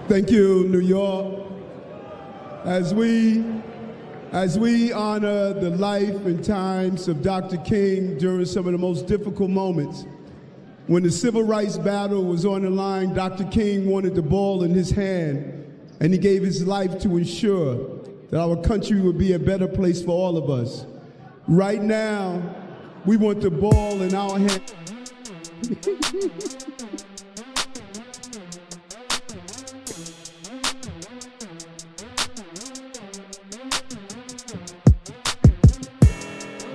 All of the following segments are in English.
Thank you, New York. As we honor the life and times of Dr. King during some of the most difficult moments, when the civil rights battle was on the line, Dr. King wanted the ball in his hand, and he gave his life to ensure that our country would be a better place for all of us. Right now, we want the ball in our hand.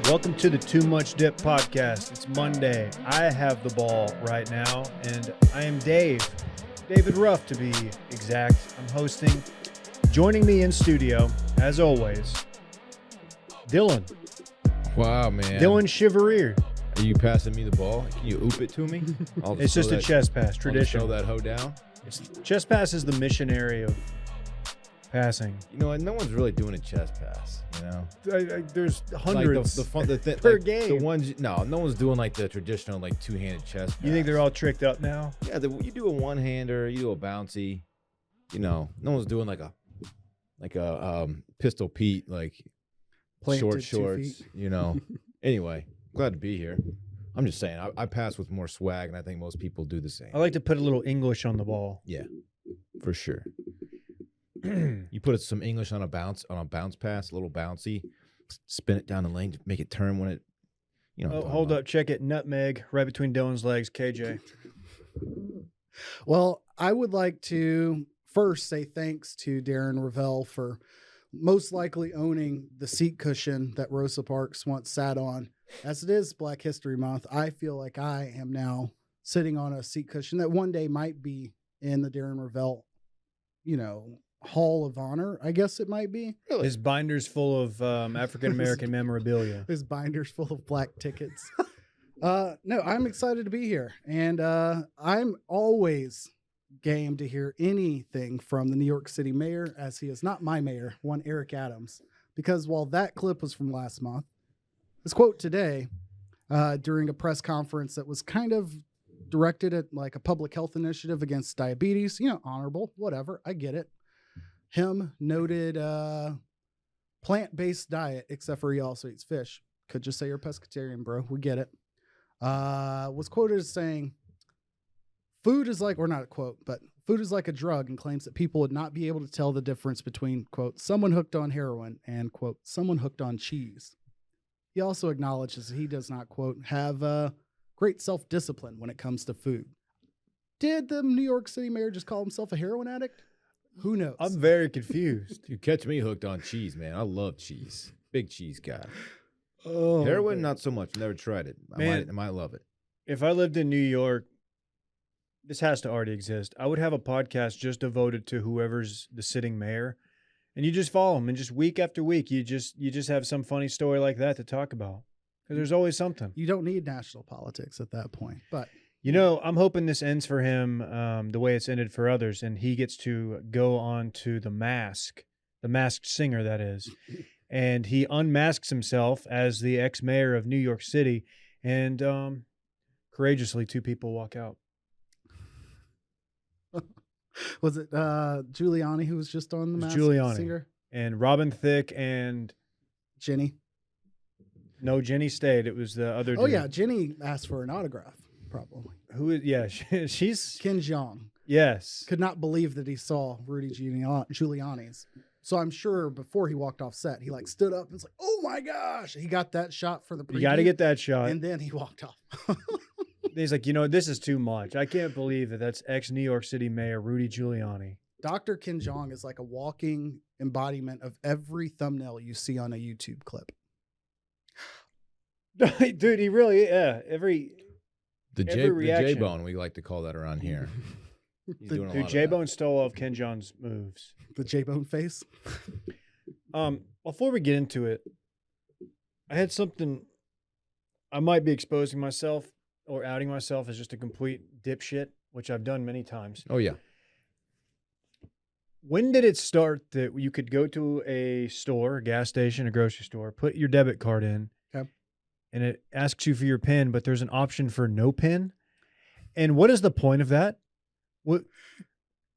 Welcome to the Too Much Dip podcast. It's Monday. I have the ball right now, and I am David Ruff to be exact. I'm hosting. Joining me in studio, as always, Dylan. Wow, man. Dylan Chevalier. Are you passing me the ball? Can you oop it to me? It's just a chest pass, tradition. Throw that hoe down. Chest pass is the missionary of passing. You know, no one's really doing a chest pass, you know? There's hundreds per game. The ones, no one's doing like the traditional like two-handed chest pass. You think they're all tricked up now? Yeah, you do a one-hander, you do a bouncy. You know, no one's doing like a Pistol Pete, like Planted short shorts, you know. Anyway, glad to be here. I'm just saying, I pass with more swag, and I think most people do the same. I like to put a little English on the ball. Yeah, for sure. You put some English on a bounce pass, a little bouncy, spin it down the lane, make it turn when it, you know. Oh, hold up, check it. Nutmeg right between Dylan's legs. KJ. Well, I would like to first say thanks to Darren Ravel for most likely owning the seat cushion that Rosa Parks once sat on. As it is Black History Month, I feel like I am now sitting on a seat cushion that one day might be in the Darren Ravel, Hall of Honor, I guess it might be. Really? His binder's full of African-American memorabilia. His binder's full of black tickets. No, I'm excited to be here. And I'm always game to hear anything from the New York City mayor, as he is not my mayor, one Eric Adams. Because while that clip was from last month, this quote today during a press conference that was kind of directed at like a public health initiative against diabetes, honorable, whatever, I get it. Him noted plant-based diet, except for he also eats fish. Could just say you're a pescatarian, bro. We get it. Was quoted as saying, food is like, or not a quote, but food is like a drug, and claims that people would not be able to tell the difference between, quote, someone hooked on heroin and, quote, someone hooked on cheese. He also acknowledges that he does not, quote, have great self-discipline when it comes to food. Did the New York City mayor just call himself a heroin addict? Who knows? I'm very confused. You catch me hooked on cheese, man. I love cheese. Big cheese guy. Oh, heroin, not so much. Never tried it. I might love it. If I lived in New York, this has to already exist. I would have a podcast just devoted to whoever's the sitting mayor, and you just follow them, and just week after week, you just have some funny story like that to talk about, because there's always something. You don't need national politics at that point, but. I'm hoping this ends for him the way it's ended for others, and he gets to go on to The Masked Singer, that is. And he unmasks himself as the ex-mayor of New York City, and courageously, two people walk out. Was it Giuliani who was just on The Masked Singer? And Robin Thicke and Jenny. No, Jenny stayed. It was the other dude. Oh, yeah, Jenny asked for an autograph. Probably. Who is, yeah, she's Ken Jeong. Yes. Could not believe that he saw Rudy Giuliani's. So I'm sure before he walked off set, he like stood up and was like, oh my gosh. He got that shot for the preview. You got to get that shot. And then he walked off. He's like, this is too much. I can't believe that's ex-New York City Mayor Rudy Giuliani. Dr. Ken Jeong is like a walking embodiment of every thumbnail you see on a YouTube clip. Dude, he really, yeah, The J-Bone, we like to call that around here. Dude, J-Bone stole all of Ken Jeong's moves. The J-Bone face? Before we get into it, I had something. I might be exposing myself or outing myself as just a complete dipshit, which I've done many times. Oh, yeah. When did it start that you could go to a store, a gas station, a grocery store, put your debit card in, and it asks you for your PIN, but there's an option for no PIN? And what is the point of that? What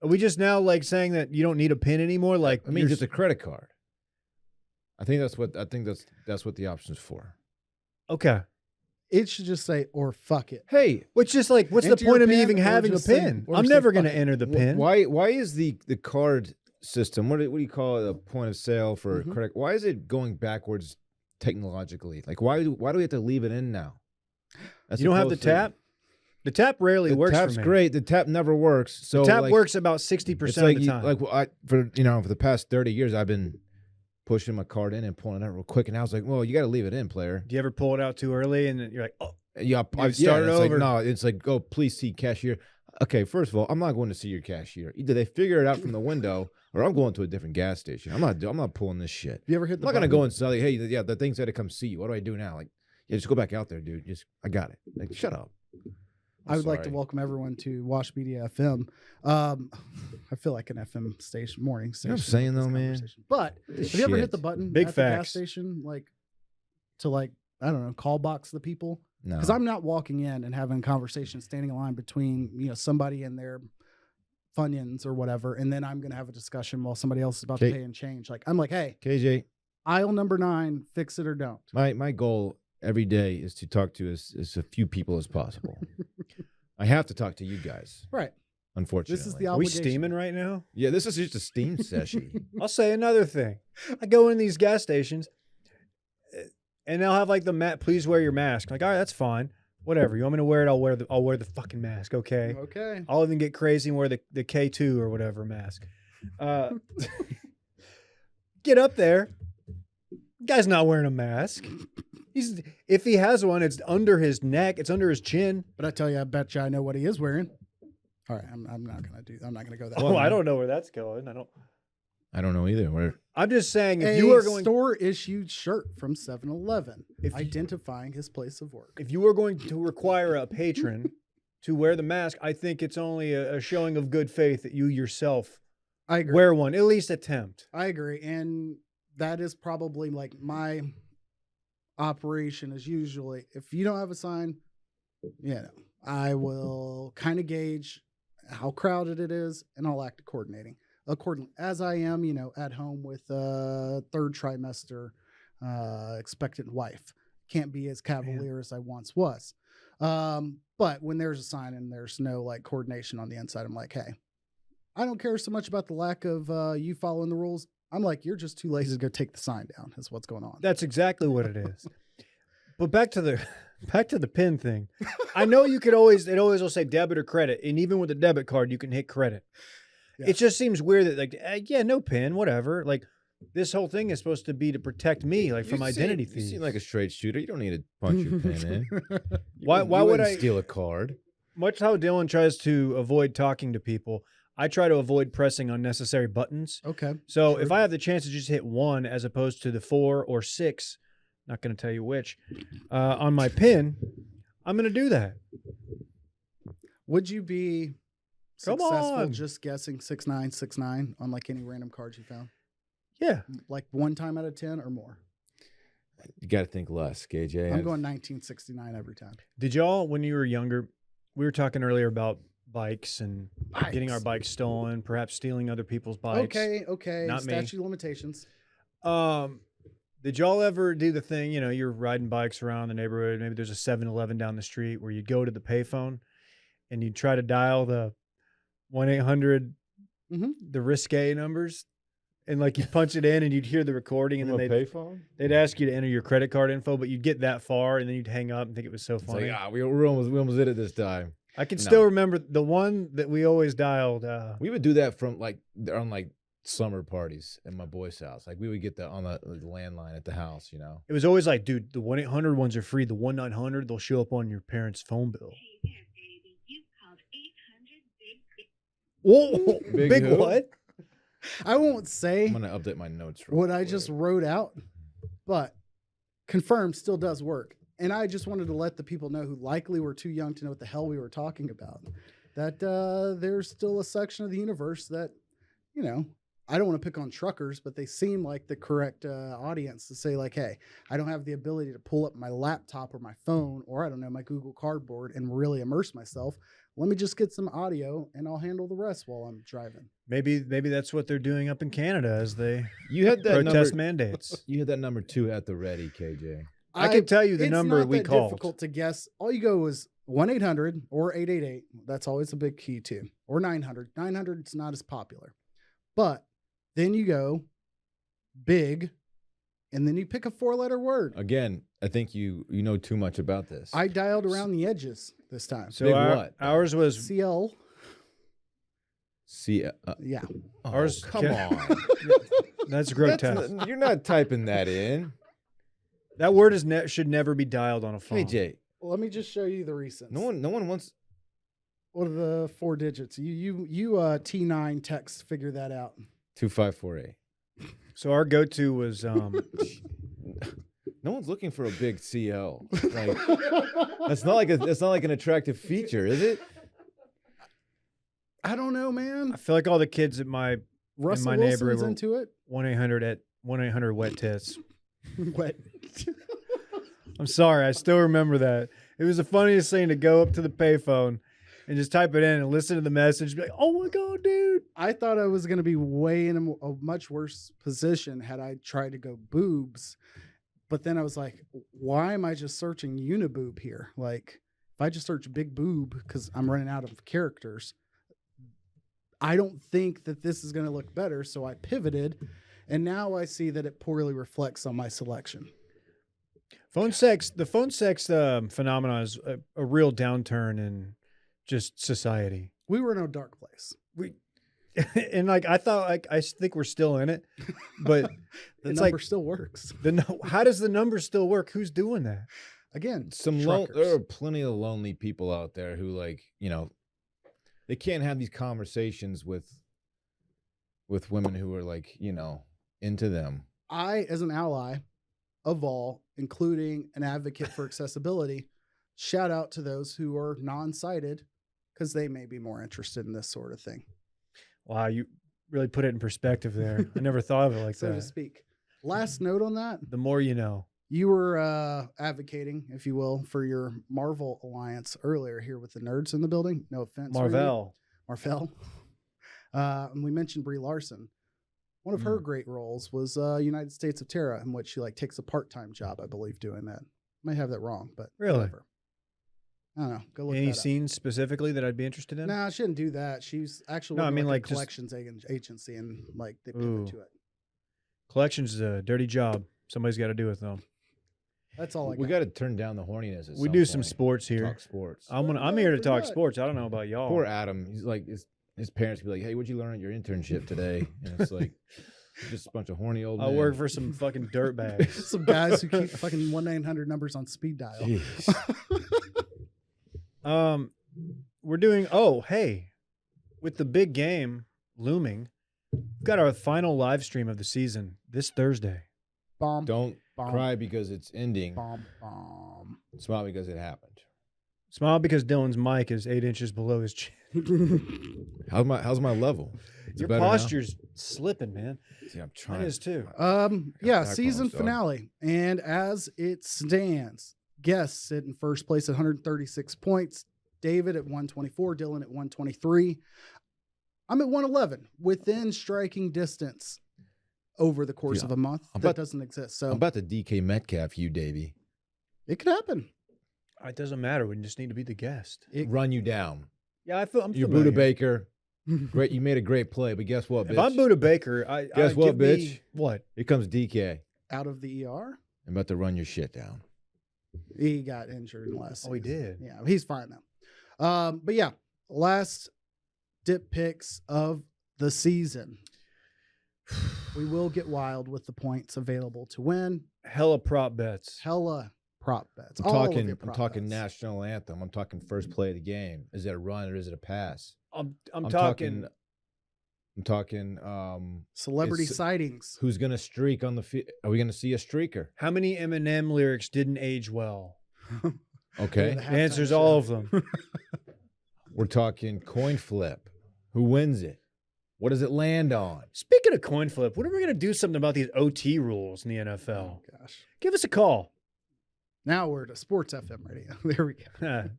Are we just now like saying that you don't need a PIN anymore? Like, I mean, just a credit card. I think that's what the option's for. okay. It should just say, or fuck it. Hey, Which just like, what's the Enter your point of me PIN even or having a just say- PIN? or I'm say never going to fuck it. enter the PIN. why is the card system? What do you call it? A point of sale for Mhm. credit? Why is it going backwards technologically? Like why do we have to leave it in now? As You don't have the opposed to- tap? The tap rarely The works tap's for me. great. The tap never works. So The tap like, works about 60% It's of like the time. for the past 30 years, I've been pushing my card in and pulling it out real quick, and I was like, well, you got to leave it in, player. Do you ever pull it out too early and then you're like, oh, Yeah, start it it's over. Like, no, it's like, go, please see cashier. Okay, first of all, I'm not going to see your cashier. Either they figure it out from the window, or I'm going to a different gas station. I'm not pulling this shit. You ever hit I'm the not gonna button? go and say, like, hey, yeah, the thing said to come see you. What do I do now? Like, yeah, just go back out there, dude. I got it. Like, shut up. I would like to Sorry. welcome everyone to Wash Media FM. I feel like an FM station, morning station. You know what I'm saying, with this though, man? conversation. But This have you ever hit shit. the button Big at the gas facts. station, like to like I don't know, call box the people? No. Because I'm not walking in and having a conversation, standing in line between somebody and their Funyuns or whatever, and then I'm going to have a discussion while somebody else is about to Okay. pay and change. Like I'm like, hey, KJ, aisle number 9, fix it or don't. my goal every day is to talk to as a few people as possible. I have to talk to you guys, Right. unfortunately. This is the are we obligation. steaming right now? Yeah, this is just a steam session. I'll say another thing. I go in these gas stations and they'll have like the mat, please wear your mask. Like, all right, that's fine. Whatever. You want me to wear it? I'll wear the fucking mask. Okay. Okay. I'll even get crazy and wear the K2 or whatever mask. Get up there. Guy's not wearing a mask. If he has one, it's under his neck. It's under his chin. But I tell you, I bet you I know what he is wearing. All right, I'm not gonna go that. Oh, way. I don't know where that's going. I don't know either. I'm just saying, if A you are going, store issued shirt from 7-Eleven If you- identifying his place of work. if you are going to require a patron to wear the mask, I think it's only a showing of good faith that you yourself I agree. wear one. At least attempt. I agree, and that is probably like my operation is usually if you don't have a sign, I will kind of gauge how crowded it is, and I'll act accordingly as I am, at home with a third trimester expectant wife. Can't be as cavalier as I once was. But when there's a sign and there's no like coordination on the inside, I'm like, hey, I don't care so much about the lack of you following the rules. I'm like, you're just too lazy to go take the sign down. Is what's going on. That's exactly what it is. But back to the PIN thing. I know it always will say debit or credit, and even with the debit card, you can hit credit. Yeah. It just seems weird that like, no PIN, whatever. Like this whole thing is supposed to be to protect me, like from identity You thieves. seem like a straight shooter. You don't need to punch your pin in. Why You would wouldn't I steal a card? Much how Dylan tries to avoid talking to people, I try to avoid pressing unnecessary buttons. Okay. So Sure. if I have the chance to just hit 1 as opposed to the 4 or 6, not going to tell you which, on my PIN, I'm going to do that. Would you be Come successful on. just guessing 6969 on like any random cards you found? Yeah. Like 1 time out of 10 or more? You got to think less, KJ. I'm going 1969 every time. Did y'all, when you were younger, we were talking earlier about bikes and getting our Bikes. bikes stolen, perhaps stealing other people's bikes. Okay. Not me. Statute of limitations. Did y'all ever do the thing, you're riding bikes around the neighborhood, maybe there's a 7-Eleven down the street where you'd go to the payphone and you'd try to dial the 1-800, Mhm. the risque numbers, and like you'd punch it in and you'd hear the recording and then they'd ask you to enter your credit card info, but you'd get that far and then you'd hang up and think it was so It's funny. like, we almost did it this time. I can No. still remember the one that we always dialed. We would do that on summer parties at my boy's house. Like we would get that on the landline at the house, It was always like, dude, the 1-800 ones are free. The 1-900, they'll show up on your parents' phone bill. Whoa, Big big who? what? I won't say I'm gonna update my notes. real what I quick. just wrote out, but confirmed still does work. And I just wanted to let the people know who likely were too young to know what the hell we were talking about, that there's still a section of the universe that, I don't want to pick on truckers, but they seem like the correct audience to say like, hey, I don't have the ability to pull up my laptop or my phone or I don't know, my Google Cardboard and really immerse myself. let me just get some audio and I'll handle the rest while I'm driving. Maybe that's what they're doing up in Canada as they You had that protest number. mandates. You had that number 2 at the ready, KJ. I can tell you the it's number not we that called. difficult to guess. All you go is 1-800 or 888. That's always a big key too. Or 900. 900 is not as popular. But then you go big, and then you pick a 4-letter word. Again, I think you know too much about this. I dialed around the edges this time. So Big what? ours was CL. See, Yeah. Ours come can- on. that's grotesque. You're not typing that in. That word should never be dialed on a phone. KJ, Let me just show you the recents. no one wants. What are the 4 digits? You T9 text figure that out. 2548. So our go-to was No one's looking for a big CL. Like, that's not like an attractive feature, is it? I don't know, man. I feel like all the kids at my Russell my Wilson's neighborhood were- into it. 1-800 wet tits. What? I'm sorry, I still remember that. It was the funniest thing to go up to the payphone and just type it in and listen to the message. Be like, oh my god, dude! I thought I was going to be way in a much worse position had I tried to go boobs. But then I was like, why am I just searching uniboob here? Like, if I just search big boob because I'm running out of characters, I don't think that this is going to look better. So I pivoted, and now I see that it poorly reflects on my selection. The phone sex phenomenon is a real downturn in just society. We were in a dark place. And like I thought, like I think we're still in it, but The it's number like still works. how does the number still work? Who's doing that? Again, There truckers. are plenty of lonely people out there who, like, they can't have these conversations with women who are, like, into them. I, as an ally of all, including an advocate for accessibility, shout out to those who are non-sighted because they may be more interested in this sort of thing, Wow, you really put it in perspective there. I never thought of it like so that. to speak. Last note on that, The more you know. you were advocating, if you will, for your Marvel alliance earlier here with the nerds in the building. No offense. Marvel. Marvel. And we mentioned Brie Larson. One of her great roles was United States of Terra, in which she takes a part-time job, I believe, doing that. Might have that wrong, but Really? whatever. I don't know. Go look Any that up. scenes specifically that I'd be interested in? Nah, she didn't do that. She's actually No, I working mean, with like, a just- collections agency, and they Ooh. pivot to it. Collections is a dirty job. Somebody's got to do it though. That's all I We got. got to turn down the horniness. At We some do some point. sports here. Talk sports. I'm What here to about talk that? sports. I don't know about y'all. Poor Adam. He's like his parents be like, "Hey, what'd you learn at your internship today?" And it's like just a bunch of horny old I men. work for some fucking dirtbags. Some guys who keep fucking 1-900 numbers on speed dial. Jeez. We're doing. Hey, with the big game looming, we've got our final live stream of the season this Thursday. Bomb. Don't bomb, cry because it's ending. Bomb. Bomb. Smile because it happened. Smile because Dylan's mic is 8 inches below his chin. How's my level? Is it Your better now? posture's slipping, man. See, I'm Mine trying. is too. Yeah, back season problems, dog. finale. And as it stands, guests sit in first place at 136 points. David at 124, Dylan at 123. I'm at 111, within striking distance over the course Yeah, of a month. I'm That about- doesn't exist. I'm So about to DK Metcalf you, Davey. it could happen. It doesn't matter. We just need to be the guest. Run you down. Yeah, I'm You're familiar. Buda Baker. Great, you made a great play, but guess what, bitch? If I'm Buda Baker, Guess what, give me- bitch? What? Here comes DK. Out of the ER, I'm about to run your shit down. he got injured in the last Oh, he season. did. Yeah, he's fine now. But yeah, last dip picks of the season. We will get wild with the points available to win. Hella prop bets. Hella prop bets. I'm All of talking. your I'm prop talking bets. national anthem. I'm talking first play of the game. Is it a run or is it a pass? I'm I'm talking. talking. Celebrity It's- sightings. Who's gonna streak on the field? Are we gonna see a streaker? How many Eminem lyrics didn't age well? Okay. The The answer's halftime all show. of them. We're talking coin flip. Who wins it? What does it land on? Speaking of coin flip, when are we going to do something about these OT rules in the NFL? Oh, gosh. Give us a call. Now we're to Sports FM radio. There we go.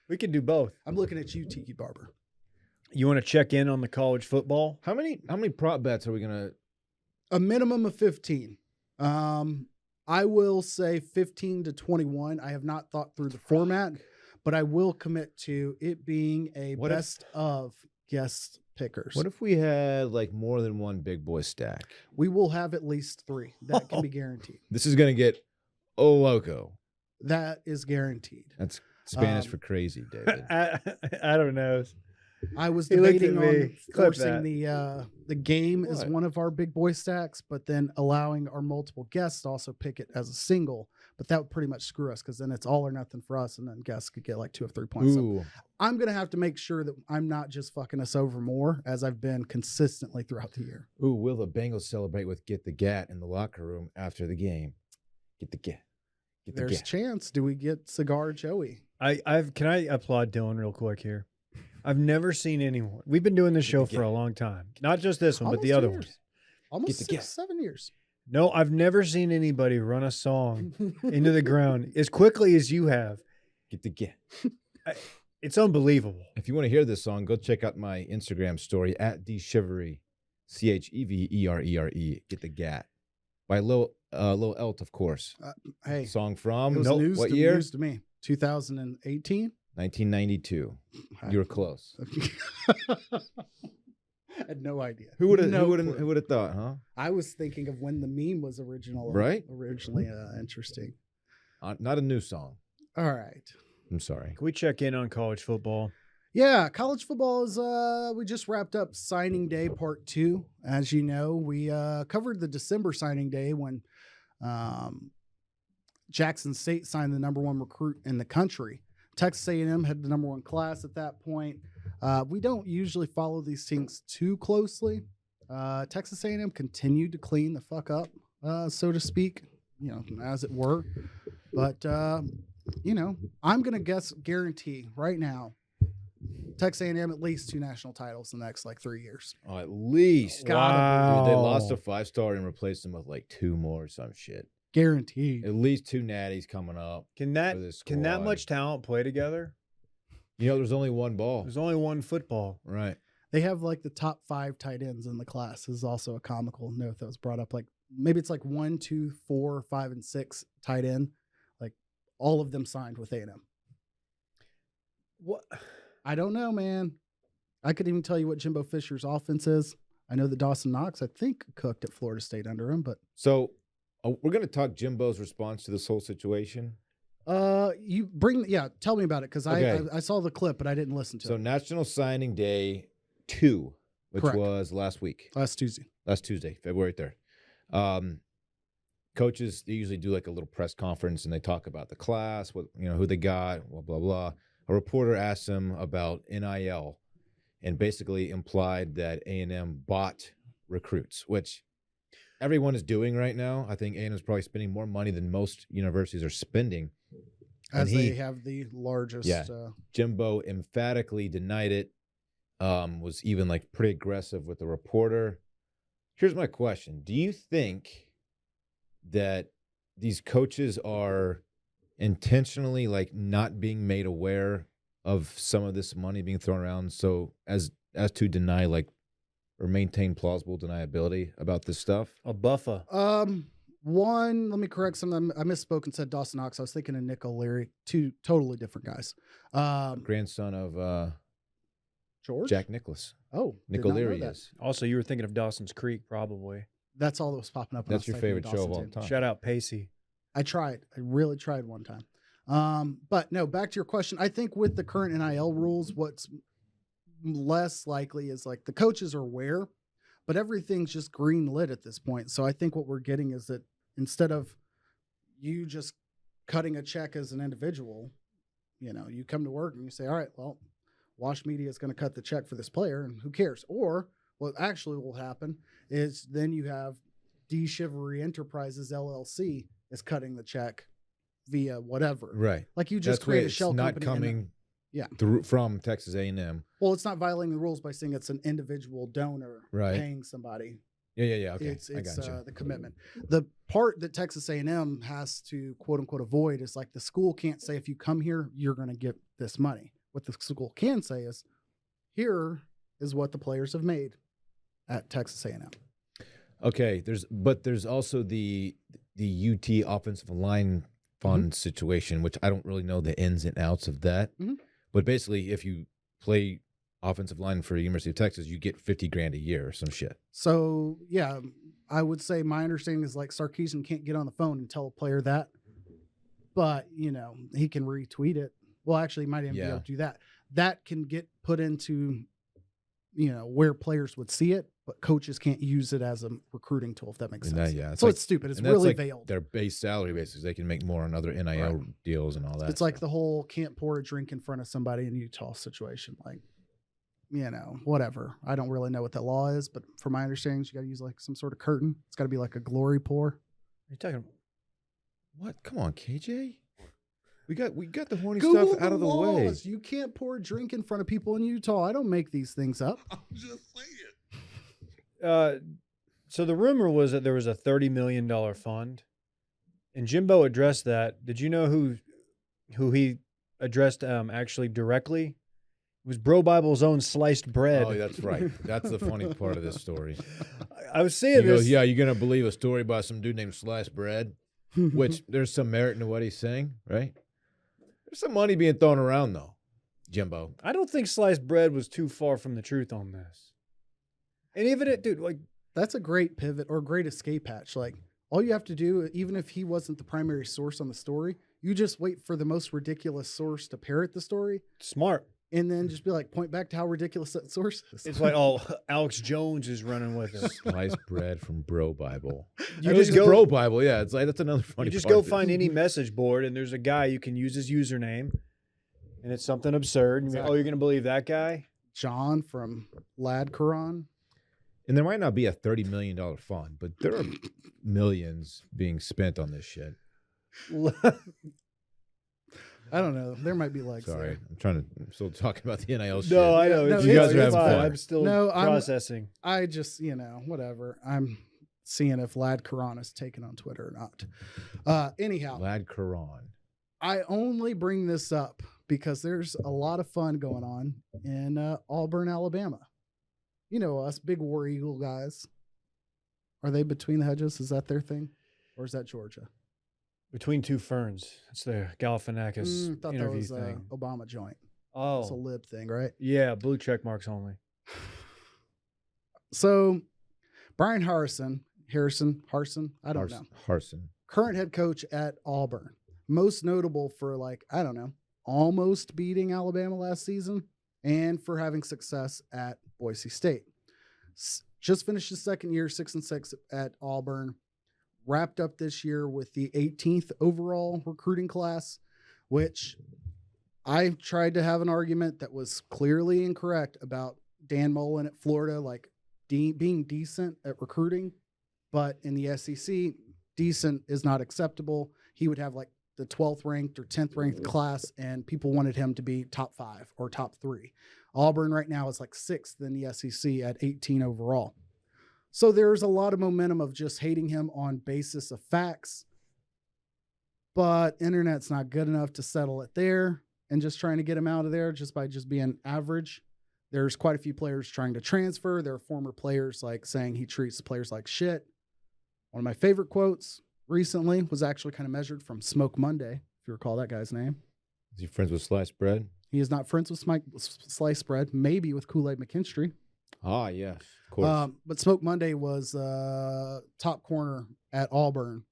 We could do both. I'm looking at you, Tiki Barber. You want to check in on the college football? How many prop bets are we gonna? A minimum of 15. I will say 15 to 21. I have not thought through the format, but I will commit to it being a What if- best of guest pickers. What if we had like more than one big boy stack? We will have at least 3. That can be guaranteed. This is gonna get loco. That is guaranteed. That's Spanish Um, for crazy, David. I don't know. I was He looked at debating me. on Clip forcing the game as What? one of our big boy stacks, but then allowing our multiple guests to also pick it as a single. But that would pretty much screw us because then it's all or nothing for us, and then guests could get like 2 of 3 points. So Ooh, I'm gonna have to make sure that I'm not just fucking us over more as I've been consistently throughout the year. ooh, will the Bengals celebrate with "Get the Gat" in the locker room after the game? Get the Gat. Get the There's a Gat. chance. Do we get Cigar Joey? Can I applaud Dylan real quick here? I've never seen anyone. We've been doing this show for a long time. Not just this one, but the Almost other 2 ones. years. Almost the 6, gat. 7 years. No, I've never seen anybody run a song into the ground as quickly as you have. Get the Gat. It's unbelievable. If you want to hear this song, go check out my Instagram story at @dchevery, CHEVERERE. Get the Gat by Lil Elt, of course. Hey, Song it from was news, what to, year? news to me. 2018. 1992. You were close. I had no idea. Who would have? No who clue. would have thought? Huh? I was thinking of when the meme was originally interesting. Not a new song. All right. I'm sorry. Can we check in on college football? Yeah, college football is we just wrapped up signing day part 2. As you know, we covered the December signing day when Jackson State signed the #1 recruit in the country. Texas A&M had the #1 class at that point. We don't usually follow these things too closely. Texas A&M continued to clean the fuck up, so to speak, as it were. But I'm gonna guarantee right now, Texas A&M at least 2 national titles in the next like 3 years. Oh, at least. Wow. Dude, they lost a 5-star and replaced them with like 2 more or some shit. Guaranteed. At least 2 natties coming up. Can for this that squad. much talent play together? There's only one ball. There's only one football. Right. They have like the top 5 tight ends in the class. This is also a comical note that was brought up. Like maybe it's like 1, 2, 4, 5, and 6 tight end. Like all of them signed with A&M. What? I don't know, man. I couldn't even tell you what Jimbo Fisher's offense is. I know that Dawson Knox, I think, cooked at Florida State under him, but So we're going to talk Jimbo's response to this whole situation. tell me about it because Okay. I saw the clip, but I didn't listen to So it National Signing Day 2, which Correct. was last week. last Tuesday. February 3rd. Coaches, they usually do like a little press conference and they talk about the class, who they got, blah, blah, blah. A reporter asked them about NIL and basically implied that A&M bought recruits, which everyone is doing right now. I think A&M is probably spending more money than most universities are spending. As And they have the largest. Yeah. Jimbo emphatically denied it, was even like pretty aggressive with the reporter. Here's my question. Do you think that these coaches are intentionally like not being made aware of some of this money being thrown around so as to deny like or maintain plausible deniability about this stuff? A buffer. One, let me correct something. I misspoke and said Dawson Knox. I was thinking of Nick O'Leary. 2 totally different guys. Grandson of George? Jack Nicklaus. Oh, Nick did not know O'Leary that. is. Also, you were thinking of Dawson's Creek, probably. That's all that was popping up. when I That's was your typing in favorite show of Dawson all too. time. Shout out Pacey. I tried. I really tried one time. But no, back to your question. I think with the current NIL rules, what's less likely is like the coaches are aware, but everything's just green lit at this point. So I think what we're getting is that instead of you just cutting a check as an individual, you come to work and you say, all right, well, Wash Media is going to cut the check for this player and who cares? Or what actually will happen is then you have D Chivalry Enterprises LLC is cutting the check via whatever. Right. Like you just That's create why a shell it's not company. and then- coming Yeah. through from Texas A&M. well, it's not violating the rules by saying it's an individual donor Right. paying somebody. Yeah. Okay, It's I got you. the commitment. The part that Texas A&M has to quote unquote avoid is like the school can't say if you come here you're going to get this money. What the school can say is, here is what the players have made at Texas A&M. Okay, there's also the UT offensive line fund situation, which I don't really know the ins and outs of that. But basically, if you play offensive line for University of Texas, you get $50,000 a year or some shit. So yeah, I would say my understanding is like Sarkisian can't get on the phone and tell a player that, but he can retweet it. Well, actually, he might even be able to do that. That can get put into where players would see it, but coaches can't use it as a recruiting tool, if that makes sense. It's stupid. It's really veiled. Their base salary basis. They can make more on other NIL deals and all that. It's like the whole can't pour a drink in front of somebody in Utah situation. Like, whatever. I don't really know what that law is, but from my understanding, you got to use like some sort of curtain. It's got to be like a glory pour. Are you talking? What? Come on, KJ. We got the horny Google stuff out of the way. laws. You can't pour a drink in front of people in Utah. I don't make these things up. I'm just saying. So the rumor was that there was a $30 million fund, and Jimbo addressed that. Did you know who he addressed actually directly? It was Bro Bible's own Sliced Bread. Oh, that's right. That's the funny part of this story. I was saying He this. goes, yeah, you're going to believe a story about some dude named Sliced Bread, which there's some merit in what he's saying, right? There's some money being thrown around, though, Jimbo. I don't think Sliced Bread was too far from the truth on this. And even dude, like, that's a great pivot or great escape hatch. Like, all you have to do, even if he wasn't the primary source on the story, you just wait for the most ridiculous source to parrot the story. Smart. And then just be like, point back to how ridiculous that source is. It's like, oh, Alex Jones is running with it. Sliced Bread from Bro Bible. You just go Bro Bible, yeah. It's like that's another funny. You just part go of find this. any message board, and there's a guy you can use his username, and it's something absurd. And you're like, oh, you're gonna believe that guy? John from Lad Quran. And there might not be a $30 million fund, but there are millions being spent on this shit. I don't know. There might be legs. Sorry, There. I'm still talking about the NIL shit. No, I know. No, you guys are having fine. fun. I'm still processing. I just, whatever. I'm seeing if Lad Quran is taken on Twitter or not. Anyhow, Lad Quran. I only bring this up because there's a lot of fun going on in Auburn, Alabama. You know us, big War Eagle guys. Are they between the hedges? Is that their thing? Or is that Georgia? Between two ferns. It's the Galifianakis thought that interview was thing. Obama joint. Oh. It's a lib thing, right? Yeah, blue check marks only. So, Brian Harsin, I don't know. Harsin. Current head coach at Auburn. Most notable for almost beating Alabama last season and for having success at Boise State. Just finished his second year, 6-6 at Auburn. Wrapped up this year with the 18th overall recruiting class, which I tried to have an argument that was clearly incorrect about Dan Mullen at Florida, being decent at recruiting, but in the SEC, decent is not acceptable. He would have the 12th ranked or 10th ranked class, and people wanted him to be top 5 or top 3. Auburn right now is 6th in the SEC at 18 overall. So there's a lot of momentum of just hating him on basis of facts, but internet's not good enough to settle it there and just trying to get him out of there just by just being average. There's quite a few players trying to transfer. There are former players saying he treats players like shit. One of my favorite quotes recently was actually kind of measured from Smoke Monday, if you recall that guy's name. Is he friends with Sliced Bread? He is not friends with Sliced Bread, maybe with Kool-Aid McKinstry. Ah, yes, of course. But Smoke Monday was top corner at Auburn.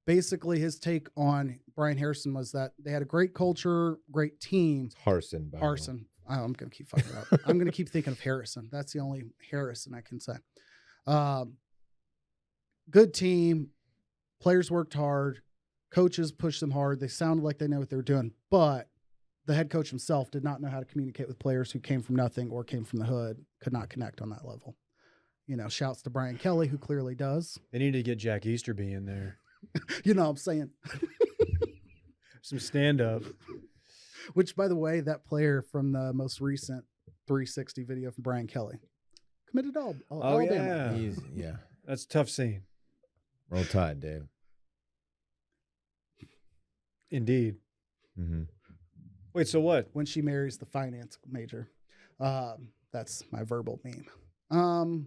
Basically, his take on Brian Harsin was that they had a great culture, great team. It's Harsin. I'm going to keep fucking it up. I'm going to keep thinking of Harrison. That's the only Harrison I can say. Good team. Players worked hard. Coaches pushed them hard. They sounded like they know what they were doing. But the head coach himself did not know how to communicate with players who came from nothing or came from the hood, could not connect on that level. Shouts to Brian Kelly, who clearly does. They need to get Jack Easterby in there. You know what I'm saying? Some stand-up. Which, by the way, that player from the most recent 360 video from Brian Kelly committed Alabama. Yeah. That's a tough scene. Roll Tide, Dave. Indeed. Mm-hmm. Wait, so what? when she marries the finance major. That's my verbal meme.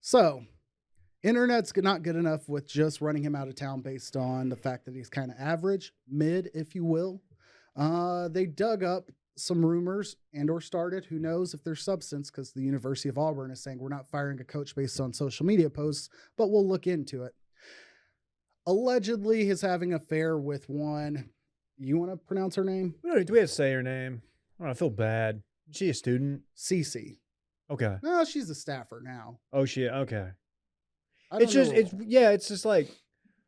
So internet's not good enough with just running him out of town based on the fact that he's kind of average, mid, if you will. They dug up some rumors and or started, who knows if there's substance, because the University of Auburn is saying we're not firing a coach based on social media posts, but we'll look into it. Allegedly, he's having an affair with one. You want to pronounce her name? Do we have to say her name? I feel bad. Is she a student? Cece. Okay. No, she's a staffer now. Oh, okay. I don't know. It's just like,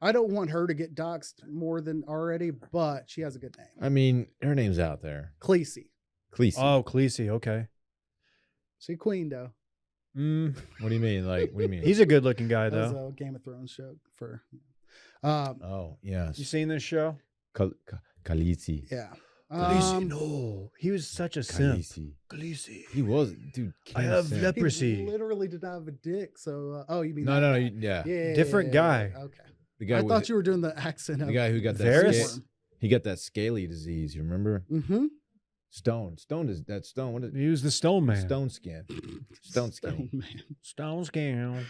I don't want her to get doxxed more than already, but she has a good name. I mean, her name's out there. Khaleesi. Khaleesi. oh, Khaleesi. Okay. She queen though. What do you mean? Like, what do you mean? He's a good looking guy, That was though. a Game of Thrones show for. Oh, yes. You seen this show? Khaleesi. Yeah. No. He was such a simp. Khaleesi. Khaleesi. He was, dude. I have King Sam. leprosy. He literally did not have a dick. So, you mean No, that no, guy. yeah. Yeah, Different guy. Okay. The guy I with thought you were doing the accent. the guy who got that. Varys? He got that scaly disease. You remember? Mm-hmm. Stone is that stone? What is He was the Stone Man. Stone skin? Stone skin. man. Stone Skin.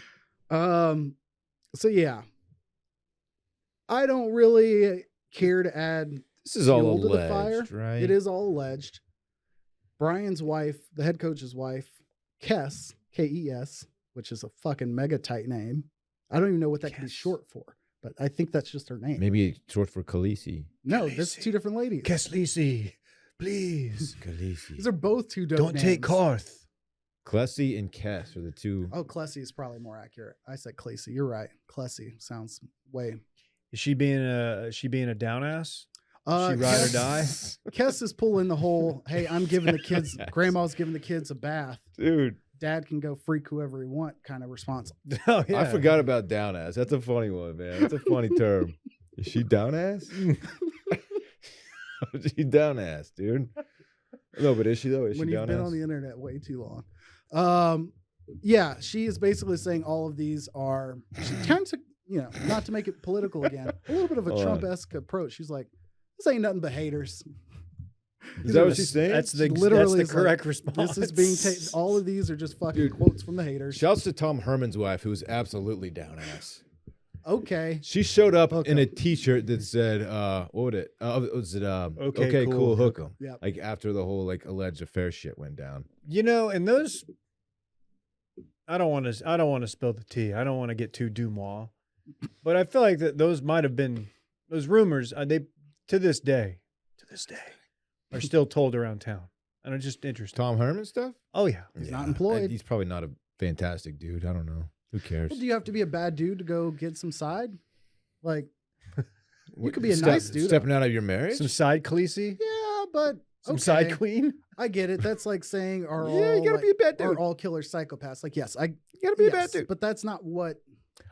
So yeah, I don't really care to add This is all fuel to the alleged, fire. right? It is all alleged. Brian's wife, the head coach's wife, Kes, Kes, which is a fucking mega tight name. I don't even know what that can be Kes. short for, but I think that's just her name. Maybe it's short for Khaleesi. No, this is two different ladies. Khaleesi, please. Khaleesi. These are both two dope Don't names. take Karth. Khaleesi and Kes are the two. Oh, Klesi is probably more accurate. I said Klesi. You're right. Klesi sounds way. Is she being a down ass? She ride or Kes- die? Kes is pulling the whole, hey, I'm giving the kids, grandma's giving the kids a bath. Dude. Dad can go freak whoever he want kind of response. Oh, yeah. I forgot about down ass. That's a funny one, man. That's a funny term. Is she down ass? She down ass, dude. No, but is she though? Is When she you've down been ass? on the internet way too long. Yeah, she is basically saying all of these are, she tends to, not to make it political again, a little bit of a Hold on. Trump-esque approach. She's like, this ain't nothing but haters. Is that what she's saying? That's the Literally that's the is like, correct response. This is being taken. All of these are just fucking quotes from the haters. Shouts to Tom Herman's wife, who's absolutely down ass. Okay. She showed up Okay. in a T-shirt that said, "What was it? Okay, cool, hook 'em." Yep. Like after the whole like alleged affair shit went down. And those. I don't want to spill the tea. I don't want to get too Dumois, but I feel like that those might have been those rumors. They to this day, are still told around town, and it's just interesting. Tom Herman stuff. Oh yeah, He's not employed. He's probably not a fantastic dude. I don't know. Who cares? Well, do you have to be a bad dude to go get some side? Like, you could be a nice dude. Stepping out of your marriage. some side Khaleesi, yeah, but some okay. side queen. I get it. That's like saying are Yeah, all you gotta be a bad are dude. all killer psychopaths. Like, yes, You gotta be a bad yes, dude. but that's not what.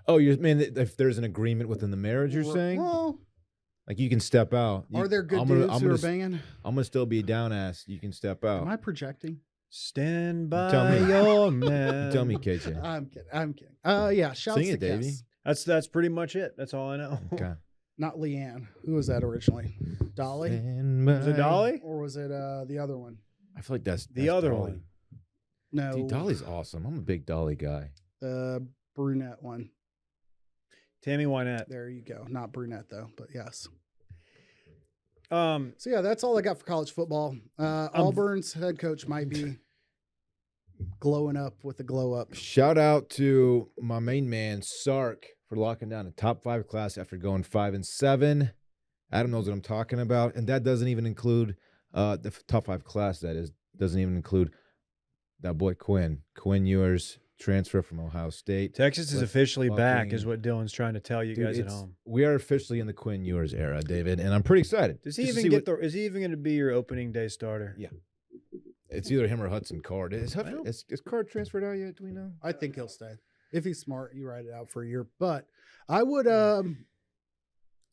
Oh, you mean if there's an agreement within the marriage? You're saying Well, like you can step out. are there good I'm dudes gonna, who are banging? I'm gonna still be a down ass. You can step out. Am I projecting? Stand Tell by me. your man. Tell me, KJ. I'm kidding. I'm kidding. Yeah, shouts Sing to it, Davey. Kes. That's pretty much it. That's all I know. Okay. Not Leanne. Who was that originally? Dolly, Was it Dolly? or was it the other one? I feel like that's The other Dolly. one. No, Dude, Dolly's awesome. I'm a big Dolly guy. the brunette one. Tammy Wynette. There you go. Not brunette though, but yes. So So yeah, that's all I got for college football. Auburn's head coach might be glowing up with the glow up. Shout out to my main man Sark for locking down a top 5 class after going 5-7. Adam knows what I'm talking about, and that doesn't even include the top 5 class. That is doesn't even include that boy Quinn Ewers, transfer from Ohio State. Texas is With officially back, fucking- is what Dylan's trying to tell you Dude, guys at it's- home. We are officially in the Quinn Ewers era, David, and I'm pretty excited. Does he just to even see get the? Is he even going to be your opening day starter? Yeah. It's either him or Hudson Card. Is Well- Card transferred out yet? Do we know? I think he'll stay. If he's smart, you ride it out for a year. But I would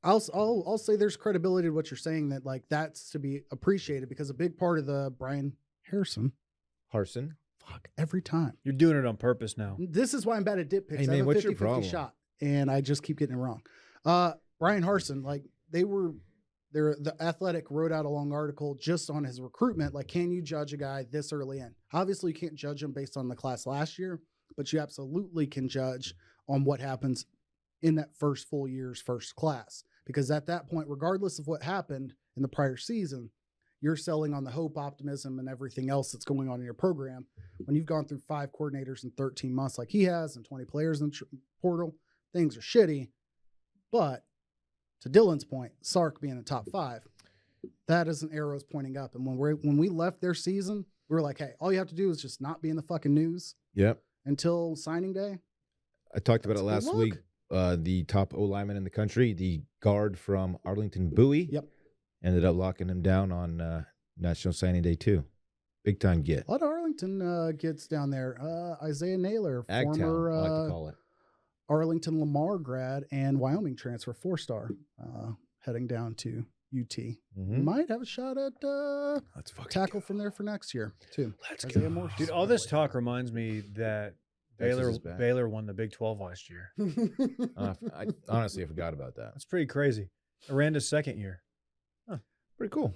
I'll say there's credibility to what you're saying, that like that's to be appreciated, because a big part of the Brian Harrison, Harson. fuck, every time. You're doing it on purpose now. This is why I'm bad at dip picks. Hey, I man, have a what's your 50-50 problem? shot, and I just keep getting it wrong. Brian Harson, like they The Athletic wrote out a long article just on his recruitment. Like, can you judge a guy this early in? Obviously, you can't judge him based on the class last year, but you absolutely can judge on what happens in that first full year's first class. Because at that point, regardless of what happened in the prior season, you're selling on the hope, optimism, and everything else that's going on in your program. When you've gone through 5 coordinators in 13 months like he has and 20 players in the portal, things are shitty. But to Dylan's point, Sark being in the top 5, that is an arrows pointing up. And when we left their season, we were like, hey, all you have to do is just not be in the fucking news Yep. until signing day. I talked about That's it good last luck. week. The top O lineman in the country, the guard from Arlington Bowie, Yep. ended up locking him down on National Signing Day too. Big time get. A lot of Arlington gets down there. Isaiah Naylor, Agtown, former I like to call it. Arlington Lamar grad and Wyoming transfer, 4-star, heading down to UT. Mhm. Might have a shot at Let's fucking tackle go. from there for next year too. Let's Isaiah go. Moore. Dude, all this talk reminds me that Texas is back. Baylor won the Big 12 last year. I honestly forgot about that. That's pretty crazy. Aranda's second year. Pretty cool.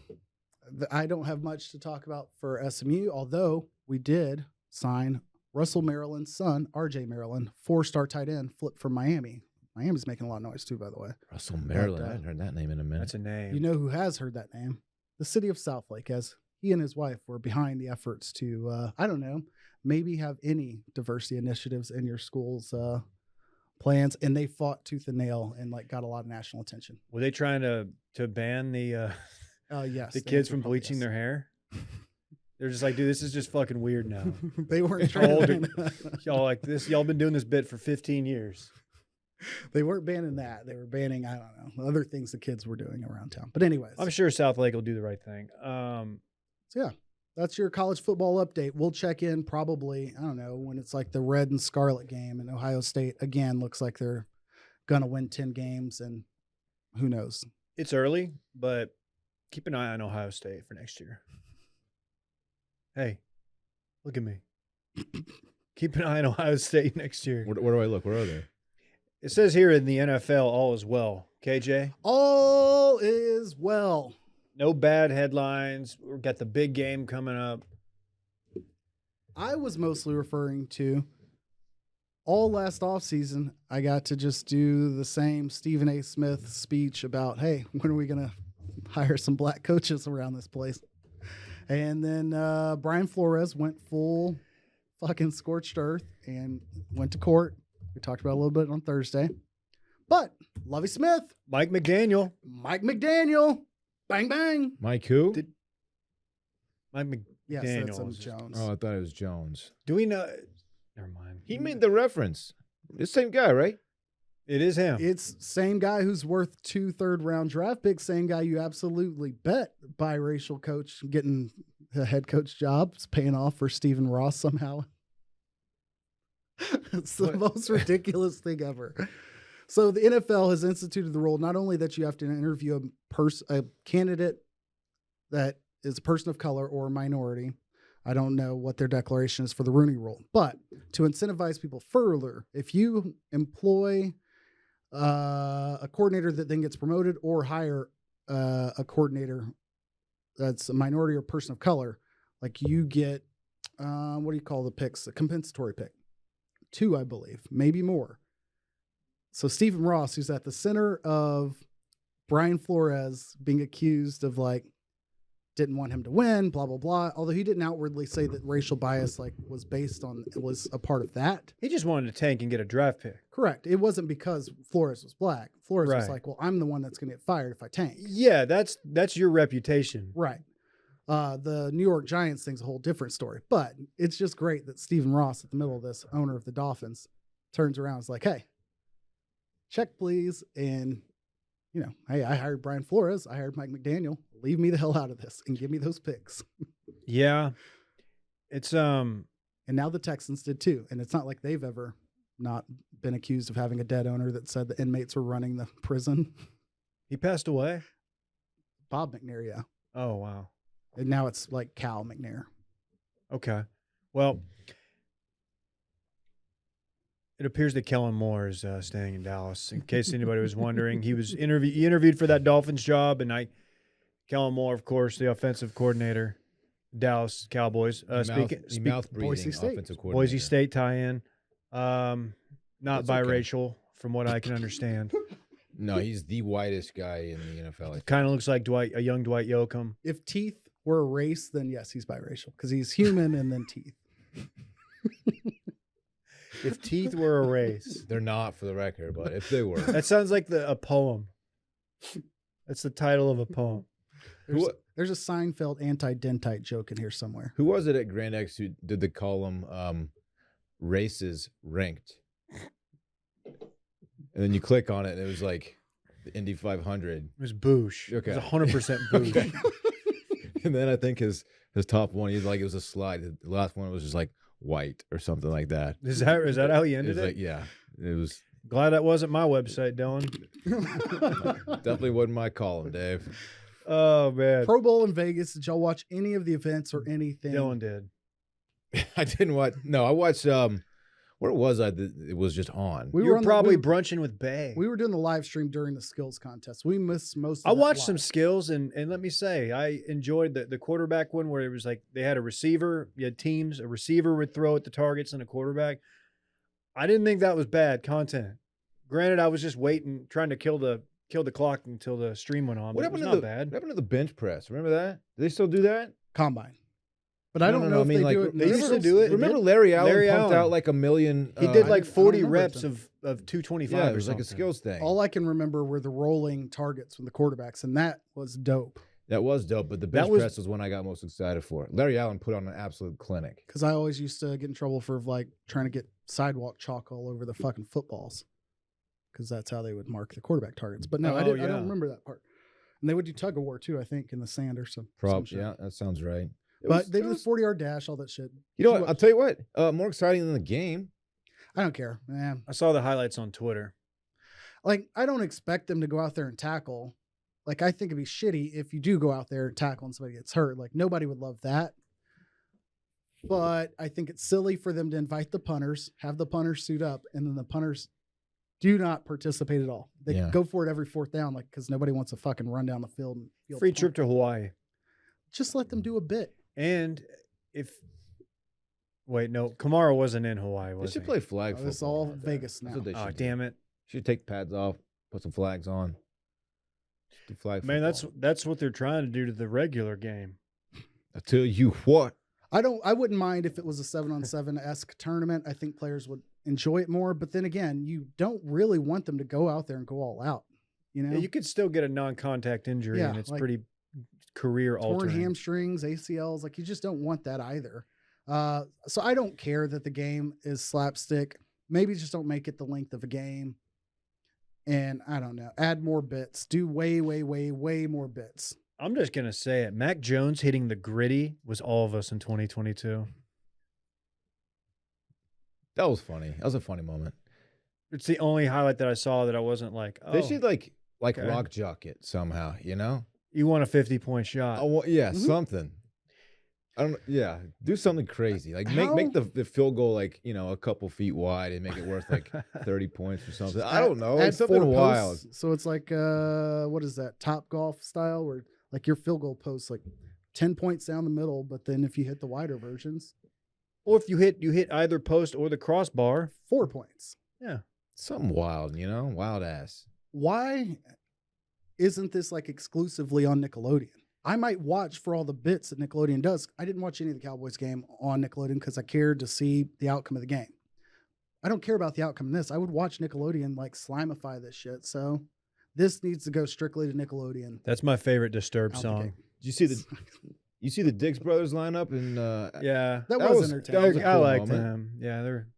I don't have much to talk about for SMU, although we did sign Russell Maryland's son, RJ Maryland, 4-star tight end, flipped from Miami. Miami's making a lot of noise too, by the way. Russell Maryland. I uh, hadn't heard that name in a minute. That's a name. You know who has heard that name? The city of Southlake, as he and his wife were behind the efforts to, I don't know, maybe have any diversity initiatives in your school's plans, and they fought tooth and nail and like got a lot of national attention. Were they trying to ban the Yes, the the kids answer from probably bleaching yes. their hair? They're just like, dude, this is just fucking weird now. They weren't How old trying are- to Y'all like this? Y'all been doing this bit for 15 years. They weren't banning that. They were banning, I don't know, other things the kids were doing around town. But anyways, I'm sure South Lake will do the right thing. so yeah, that's your college football update. We'll check in probably, I don't know, when it's like the red and scarlet game, and Ohio State again looks like they're gonna win 10 games, and who knows. It's early, but keep an eye on Ohio State for next year. Hey, look at me. Keep an eye on Ohio State next year. Where do I look? Where are they? It says here in the NFL, all is well. KJ, All is well. no bad headlines. We've got the big game coming up. I was mostly referring to all last offseason. I got to just do the same Stephen A. Smith speech about, hey, when are we going to hire some black coaches around this place? And then Brian Flores went full fucking scorched earth and went to court. We talked about it a little bit on Thursday. But Lovie Smith, Mike McDaniel. Mike McDaniel, bang, bang. Mike who? Mike McDaniel. Yes, that's Jones. Oh, I thought it was Jones. Do we know? Never mind. He made the reference. The same guy, right? It is him. It's same guy who's worth 2 third-round draft picks, same guy you absolutely bet biracial coach getting a head coach job. It's paying off for Stephen Ross somehow. It's the most ridiculous thing ever. So the NFL has instituted the rule not only that you have to interview a candidate that is a person of color or a minority. I don't know what their declaration is for the Rooney Rule, but to incentivize people further, if you employ a coordinator that then gets promoted or hire a coordinator that's a minority or person of color, like you get, what do you call the picks? A compensatory pick. 2, I believe, maybe more. So Stephen Ross, who's at the center of Brian Flores being accused of like, didn't want him to win, blah, blah, blah. Although he didn't outwardly say that racial bias was a part of that. He just wanted to tank and get a draft pick. Correct. It wasn't because Flores was black. Flores was Right. like, well, I'm the one that's going to get fired if I tank. Yeah, that's your reputation. Right. The New York Giants thing's a whole different story, but it's just great that Stephen Ross, at the middle of this, owner of the Dolphins, turns around and is like, hey, check please. And, hey, I hired Brian Flores. I hired Mike McDaniel. Leave me the hell out of this and give me those picks. Yeah. It's And now the Texans did too. And it's not like they've ever not been accused of having a dead owner that said the inmates were running the prison. he passed away. Bob McNair, yeah. Oh wow. And now it's like Cal McNair. Okay. Well, it appears that Kellen Moore is staying in Dallas. In case anybody was wondering, he interviewed for that Dolphins job, and I Kellen Moore, of course, the offensive coordinator, Dallas Cowboys. Mouth breathing Boise State. offensive coordinator. Boise State tie-in. Not That's okay. biracial, from what I can understand. No, he's the whitest guy in the NFL. I think. Kind of looks like a young Dwight Yoakam. If teeth were a race, then yes, he's biracial because he's human and then teeth. If teeth were a race. They're not, for the record, but if they were. That sounds like a poem. That's the title of a poem. There's a Seinfeld anti-dentite joke in here somewhere. Who was it at Grand X who did the column races ranked? And then you click on it, and it was like the Indy 500. It was Boosh. Okay. It was 100% Boosh. And then I think his top one, it was a slide. The last one was just like white or something like that. Is that how he It ended was it? like, yeah, it was Glad that wasn't my website, Dylan. definitely wasn't my column, Dave. Oh, man. Pro Bowl in Vegas. Did y'all watch any of the events or anything? Dylan did. I didn't watch. No, I watched. Where was I? It was just on. You were probably brunching with Bay. We were doing the live stream during the skills contest. We missed most of I that watched live. some skills, and let me say, I enjoyed the quarterback one where it was like they had a receiver, you had teams, a receiver would throw at the targets and a quarterback. I didn't think that was bad content. Granted, I was just waiting, trying to kill the clock until the stream went on. What But it happened was to not bad. What happened to the bench press? Remember that? Do they still do that? Combine. But I don't know if they do it. They used to do it. Remember Larry Allen Larry pumped Allen. out like a million. He did like I don't 40 remember reps it. of 225 yeah, or it was like a something. skills thing. All I can remember were the rolling targets from the quarterbacks, and that was dope. That was dope, but the bench press was one I got most excited for. Larry Allen put on an absolute clinic. Because I always used to get in trouble for like trying to get sidewalk chalk all over the fucking footballs, because that's how they would mark the quarterback targets. But no, I Oh, didn't. I yeah. don't remember that part. And they would do tug of war too, I think, in the sand or some shit. Yeah, that sounds right. But they did the 40-yard dash, all that shit. You know what? I'll tell you what. More exciting than the game. I don't care, man. I saw the highlights on Twitter. Like, I don't expect them to go out there and tackle. Like, I think it'd be shitty if you do go out there and tackle and somebody gets hurt. Like, nobody would love that. But I think it's silly for them to invite the punters, have the punters suit up, and then the punters do not participate at all. They go for it every fourth down, like, because nobody wants to fucking run down the field and field Free punt. trip to Hawaii. Just let them do a bit. And Kamara wasn't in Hawaii, They was should he? play flag Oh, football. it's all out there. Vegas That's now. what they Oh, should do. damn it. Should take pads off, put some flags on. Do flag Man, football. that's what they're trying to do to the regular game. I tell you what. I wouldn't mind if it was a 7-on-7-esque tournament. I think players would enjoy it more. But then again, you don't really want them to go out there and go all out. You know, Yeah, you could still get a non-contact injury, Yeah, and it's like pretty career torn altering. hamstrings, ACLs. Like, you just don't want that either. So I don't care that the game is slapstick. Maybe just don't make it the length of a game. And I don't know, add more bits. Do way, way, way, way more bits. I'm just gonna say it. Mac Jones hitting the gritty was all of us in 2022. That was funny. That was a funny moment. It's the only highlight that I saw that I wasn't like, oh, They should like okay. rock jock it somehow, you know? you want a 50-point shot. Oh, yeah, something. I don't. Yeah, do something crazy. Like make the field goal like a couple feet wide and make it worth like 30 points or something. I don't know. Add It's something 4 wild. posts. So it's like what is that? Top golf style, where like your field goal posts like 10 points down the middle, but then if you hit the wider versions, Or if you hit either post or the crossbar. 4 points. Yeah. Something wild, wild ass. Why isn't this like exclusively on Nickelodeon? I might watch for all the bits that Nickelodeon does. I didn't watch any of the Cowboys game on Nickelodeon because I cared to see the outcome of the game. I don't care about the outcome of this. I would watch Nickelodeon like slimify this shit. So this needs to go strictly to Nickelodeon. That's my favorite Disturbed out the song. gate. Did you see the Diggs brothers lineup and Yeah. That That was was- entertaining. that was a I cool liked moment. them. Yeah, they're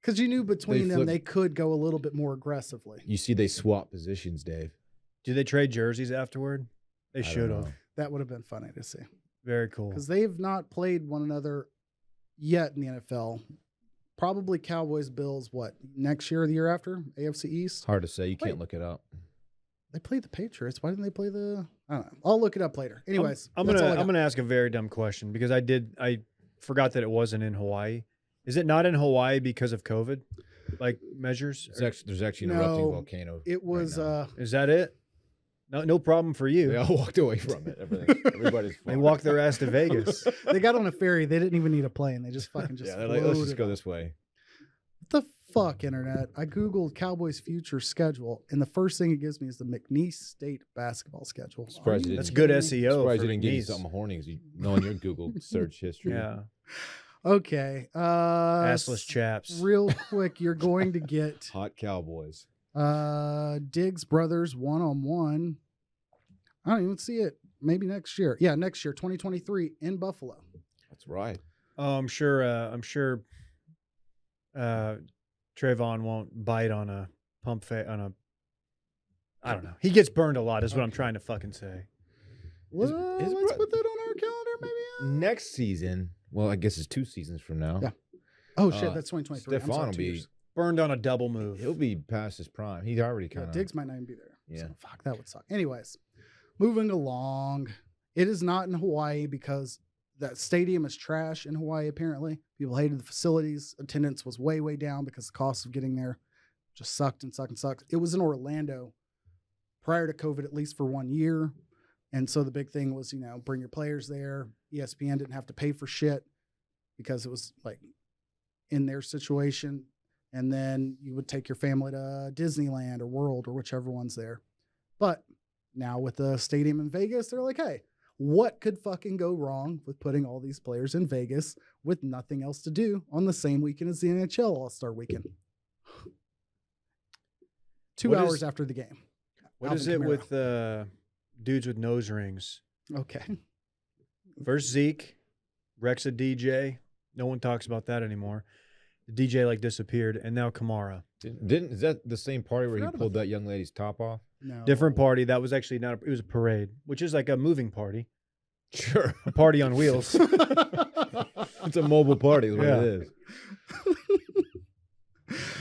Because you knew between them flipped- they could go a little bit more aggressively. you see they swap positions, Dave? Do they trade jerseys afterward? They I don't should know. have. That would have been funny to see. Very cool. Because they've not played one another yet in the NFL. Probably Cowboys, Bills, what, next year or the year after? AFC East? Hard to say. You can't Wait. look it up. They played the Patriots. Why didn't they play the... I don't know. I'll look it up later. Anyways. I'm that's all I got. gonna ask a very dumb question because I forgot that it wasn't in Hawaii. Is it not in Hawaii because of COVID, like measures? There's actually an erupting No, volcano. It was... right now. Is that it? No problem for you. They all walked away from it. Everybody's fine. They walked their ass to Vegas. They got on a ferry. They didn't even need a plane. They just fucking Yeah, they're like, let's just floated go on. this way. What the fuck, internet? I googled Cowboys' future schedule, and the first thing it gives me is the McNeese State basketball schedule. Surprised you That's didn't- good kidding me? SEO. Surprised for you didn't give you McNeese. something horny because you knowing your Google search history. Yeah. Okay. Assless chaps. Real quick, you're going to get Hot Cowboys. Diggs Brothers 1-on-1. I don't even see it. Maybe next year. Yeah, next year, 2023 in Buffalo. That's right. Oh, I'm sure. Trayvon won't bite on a I don't know. He gets burned a lot, is what I'm trying to fucking say. His Let's bro- put that on our calendar, maybe. Next season, well, I guess it's 2 seasons from now. Yeah. Oh shit, Uh, that's 2023. I'm Stephon sorry, will 2 be. years. Burned on a double move. He'll be past his prime. He's already Yeah, kind of. Diggs might not even be there. Yeah. So, fuck, that would suck. Anyways, moving along. It is not in Hawaii because that stadium is trash in Hawaii, apparently. People hated the facilities. Attendance was way, way down because the cost of getting there just sucked and sucked and sucked. It was in Orlando prior to COVID, at least for 1 year. And so the big thing was, bring your players there. ESPN didn't have to pay for shit because it was like in their situation. And then you would take your family to Disneyland or World or whichever one's there. But now with the stadium in Vegas, they're like, hey, what could fucking go wrong with putting all these players in Vegas with nothing else to do on the same weekend as the NHL All-Star Weekend? 2 What hours is- after the game. What Alvin is it Kamara. with dudes with nose rings? Okay. First Zeke, Rex a DJ. No one talks about that anymore. The DJ disappeared, and now Kamara. Didn't is that the same party where he Forgot about pulled that young lady's top off? No. Different party. That was actually not. It was a parade, which is like a moving party, Sure. a party on wheels. It's a mobile party, is what Yeah. it is.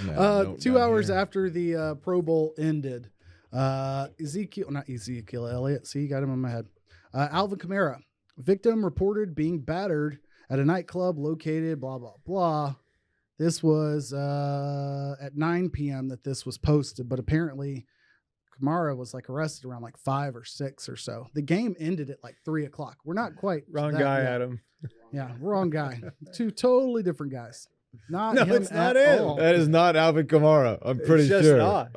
No, 2 down hours here. after the Pro Bowl ended, not Ezekiel Elliott. See, you got him in my head. Alvin Kamara, victim reported being battered at a nightclub located, blah, blah, blah. This was at 9 p.m. that this was posted, but apparently Kamara was arrested around 5 or 6 or so. The game ended at 3 o'clock. We're not quite Wrong that guy, yet. Adam. Yeah, wrong guy. 2 totally different guys. Not No, him it's not at him. all. That is not Alvin Kamara. I'm pretty it's just sure. not.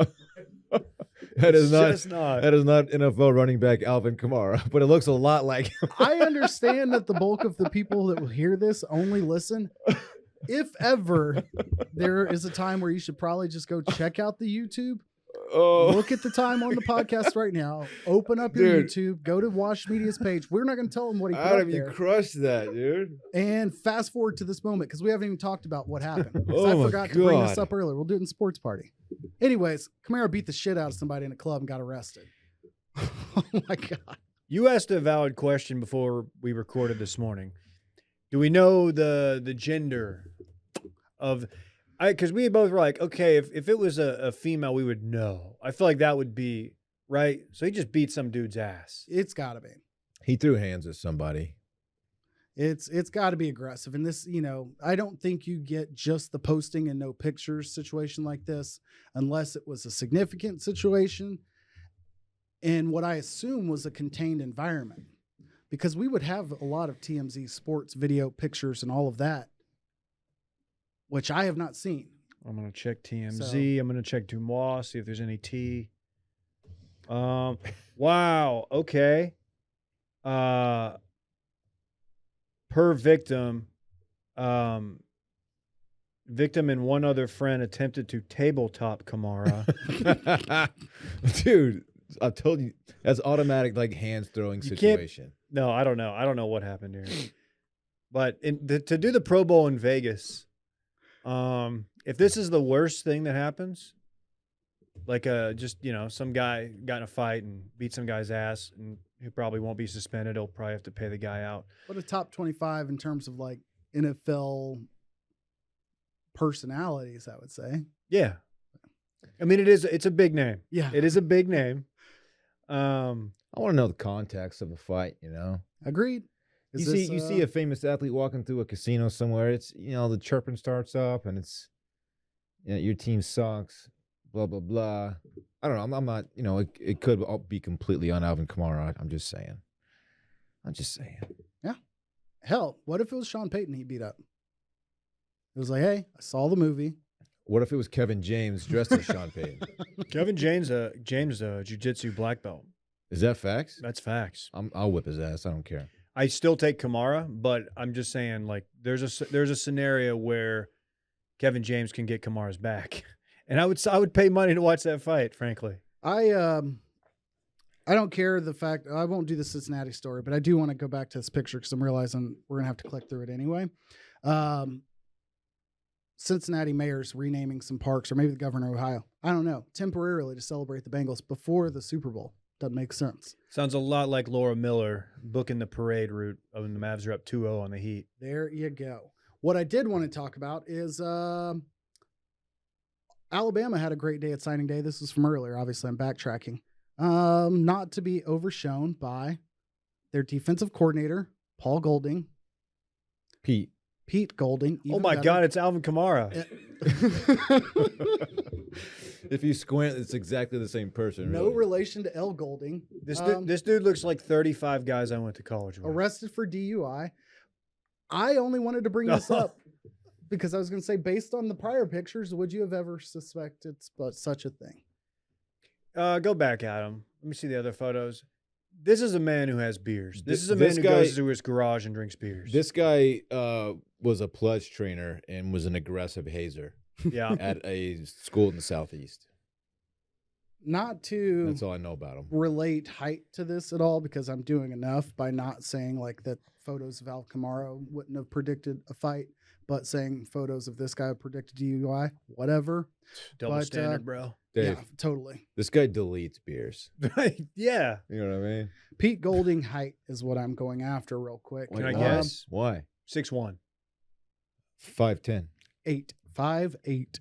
That is It's not. just not. That is not NFL running back Alvin Kamara, but it looks a lot like him. I understand that the bulk of the people that will hear this only listen. If ever there is a time where you should probably just go check out the YouTube, Oh, look at the time on the podcast right now, open up your Dude. YouTube, go to Wash Media's page. We're not going to tell them what he put up Adam, you there. crushed that, dude. And fast forward to this moment because we haven't even talked about what happened. 'Cause Oh I my forgot to bring this God. up earlier. We'll do it in sports party. Anyways, Kamara beat the shit out of somebody in a club and got arrested. Oh my God. You asked a valid question before we recorded this morning. Do we know the gender of? Because we both were like, okay, if it was a female, we would know. I feel like that would be right. So he just beat some dude's ass. It's got to be. He threw hands at somebody. It's got to be aggressive. And this, I don't think you get just the posting and no pictures situation like this unless it was a significant situation and what I assume was a contained environment. Because we would have a lot of TMZ sports video pictures and all of that, which I have not seen. I'm gonna check TMZ. So- I'm gonna check Dumois, see if there's any T. Wow. Okay. Per victim, victim and one other friend attempted to tabletop Kamara. Dude, I told you that's automatic hands throwing You can't- situation. No, I don't know. I don't know what happened here. But to do the Pro Bowl in Vegas, if this is the worst thing that happens, some guy got in a fight and beat some guy's ass, and he probably won't be suspended. He'll probably have to pay the guy out. What a top 25 in terms of NFL personalities, I would say. Yeah, I mean it's a big name. Yeah. It is a big name. I want to know the context of the fight. Agreed. You see a famous athlete walking through a casino somewhere. It's the chirping starts up and it's your team sucks. blah, blah, blah. I don't know. I'm not, it could all be completely on Alvin Kamara. I'm just saying. Yeah. Hell, what if it was Sean Payton he beat up? It was like, hey, I saw the movie. What if it was Kevin James dressed as Sean Payton? Kevin James a jiu-jitsu black belt. Is that facts? That's facts. I'll whip his ass. I don't care. I still take Kamara, but I'm just saying, like, there's a scenario where Kevin James can get Kamara's back, and I would pay money to watch that fight. Frankly, I don't care the fact I won't do the Cincinnati story, but I do want to go back to this picture because I'm realizing we're gonna have to click through it anyway. Cincinnati mayor's renaming some parks, or maybe the governor of Ohio. I don't know, temporarily to celebrate the Bengals before the Super Bowl. Doesn't make sense. sounds a lot like Laura Miller booking the parade route when the Mavs are up 2-0 on the Heat. There you go. What I did want to talk about is Alabama had a great day at signing day. This was from earlier. Obviously, I'm backtracking. Not to be overshown by their defensive coordinator, Paul Golding. Pete Golding. Oh my God, it's Alvin Kamara. If you squint, it's exactly the same person. No really. relation to L. Golding. This dude looks like 35 guys I went to college with. Arrested for DUI. I only wanted to bring this up because I was going to say, based on the prior pictures, would you have ever suspected such a thing? Go back, Adam. Let me see the other photos. This is a man who has beers. This is a man who goes to his garage and drinks beers. This guy was a pledge trainer and was an aggressive hazer. Yeah. At a school in the Southeast. Not to That's all I know about him. relate height to this at all, because I'm doing enough by not saying like that photos of Al Kamara wouldn't have predicted a fight, but saying photos of this guy predicted DUI, whatever. Double standard, bro. Dave, Yeah, totally. this guy deletes beers. Yeah. You know what I mean? Pete Golding height is what I'm going after real quick. Can I guess? Why? 6'1". 5'10". 5'8".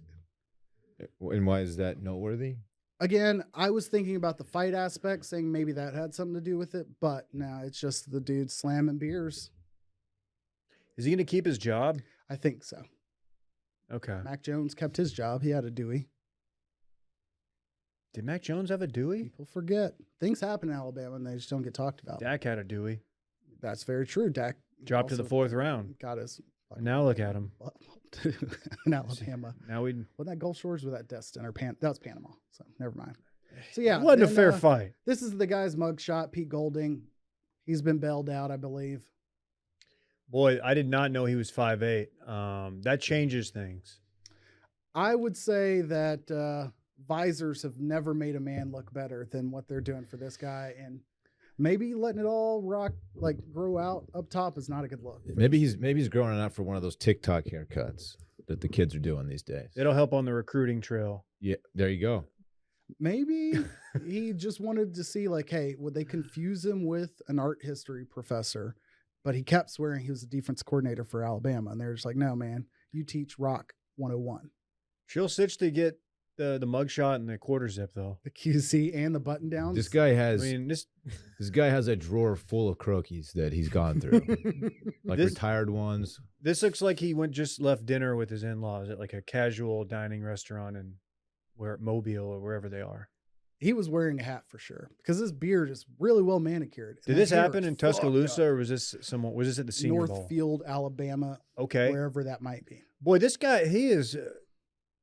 And why is that noteworthy? Again, I was thinking about the fight aspect, saying maybe that had something to do with it, but no, it's just the dude slamming beers. Is he going to keep his job? I think so. Okay. Mac Jones kept his job. He had a Dewey. Did Mac Jones have a Dewey? People forget. Things happen in Alabama and they just don't get talked about. Dak had a Dewey. That's very true. Dak Dropped to the also fourth round. got his And now look at him. in Alabama. Now we Wasn't that Gulf Shores with that Destin or that was Panama? So never mind. So yeah, it wasn't a then, fair fight. This is the guy's mugshot, Pete Golding. He's been bailed out, I believe. Boy, I did not know he was 5'8". That changes things. I would say that visors have never made a man look better than what they're doing for this guy, and maybe letting it all rock, like grow out up top, is not a good look. Maybe he's growing it out for one of those TikTok haircuts that the kids are doing these days. It'll help on the recruiting trail. Yeah, there you go. Maybe he just wanted to see, like, hey, would they confuse him with an art history professor? But he kept swearing he was the defense coordinator for Alabama, and they're just like, no, man, you teach Rock 101. She'll stitch to get the mugshot and the quarter zip, though. The QC and the button downs. This guy has this guy has a drawer full of croquis that he's gone through, like retired ones. This looks like he just left dinner with his in-laws at like a casual dining restaurant in Mobile or wherever they are. He was wearing a hat for sure because his beard is really well manicured. Did this happen in Tuscaloosa or was this at the Senior Bowl? Northfield, Alabama, Okay. wherever that might be. Boy, this guy, he is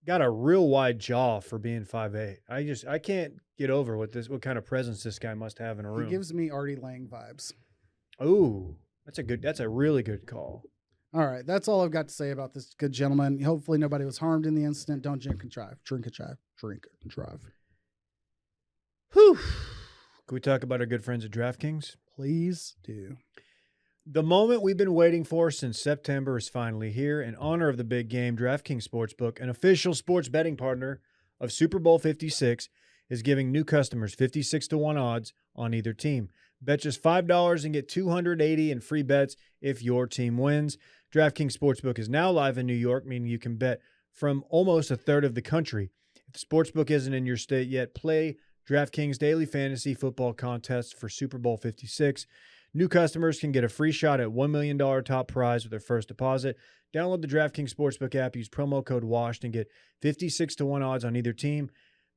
got a real wide jaw for being 5'8". I can't get over what kind of presence this guy must have in a room. He gives me Artie Lang vibes. Ooh, that's a really good call. All right, that's all I've got to say about this good gentleman. Hopefully nobody was harmed in the incident. Don't drink and drive. Drink and drive. Drink and drive. Whew. Can we talk about our good friends at DraftKings? Please do. The moment we've been waiting for since September is finally here. In honor of the big game, DraftKings Sportsbook, an official sports betting partner of Super Bowl 56, is giving new customers 56-1 odds on either team. Bet just $5 and get $280 in free bets if your team wins. DraftKings Sportsbook is now live in New York, meaning you can bet from almost a third of the country. If the Sportsbook isn't in your state yet, play DraftKings Daily Fantasy Football Contest for Super Bowl 56. New customers can get a free shot at $1 million top prize with their first deposit. Download the DraftKings Sportsbook app, use promo code WASHED, and get 56-1 odds on either team.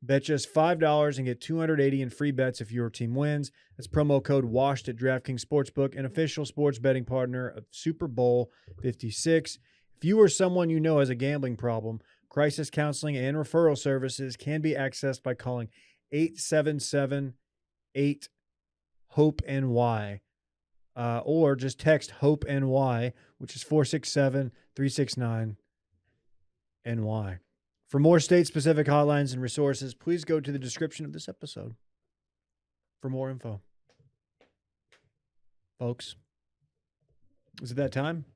Bet just $5 and get $280 in free bets if your team wins. That's promo code WASHED at DraftKings Sportsbook, an official sports betting partner of Super Bowl 56. If you or someone you know has a gambling problem, crisis counseling and referral services can be accessed by calling 877-8-HOPE-NY or just text HOPE-NY, which is 467-369-NY. For more state-specific hotlines and resources, please go to the description of this episode for more info. Folks, is it that time?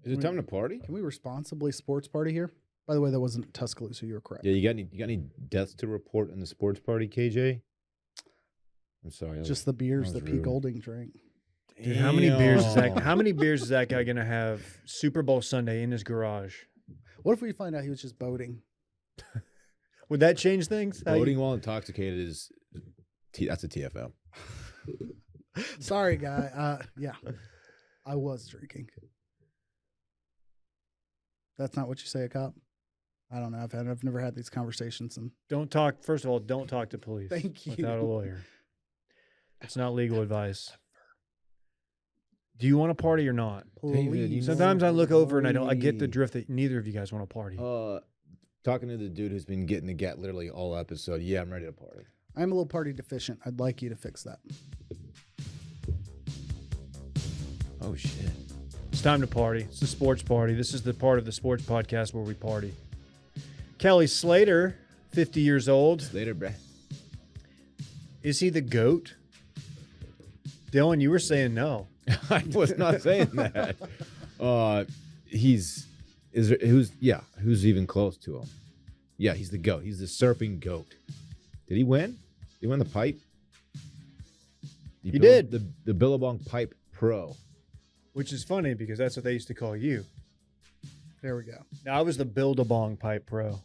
Is it time to party? Can we responsibly sports party here? By the way, that wasn't Tuscaloosa. You were correct. Yeah, you got any deaths to report in the sports party, KJ? I'm sorry. Just the beers that that was Pete rude. Golding drank. Dude, how many beers is that? How many beers is that guy gonna have Super Bowl Sunday in his garage? What if we find out he was just boating? Would that change things? Voting while intoxicated is that's a TFL. Sorry, guy. Yeah, I was drinking. That's not what you say, a cop. I don't know. I've never had these conversations, and Don't talk. First of all, don't talk to police. Thank you. Without a lawyer. It's not legal advice. Do you want to party or not? David, you please. Sometimes I look over and I get the drift that neither of you guys want to party. Talking to the dude who's been getting the get literally all episode. Yeah, I'm ready to party. I'm a little party deficient. I'd like you to fix that. Oh shit. It's time to party. It's the sports party. This is the part of the sports podcast where we party. Kelly Slater, 50 years old. Later, bruh. Is he the GOAT? Dylan, you were saying no. I was not saying that. Who's even close to him? Yeah, he's the GOAT. He's the surfing GOAT. Did he win? Did he win the pipe? He did. The Billabong Pipe Pro. Which is funny because that's what they used to call you. There we go. Now, I was the Build-A-Bong Pipe Pro.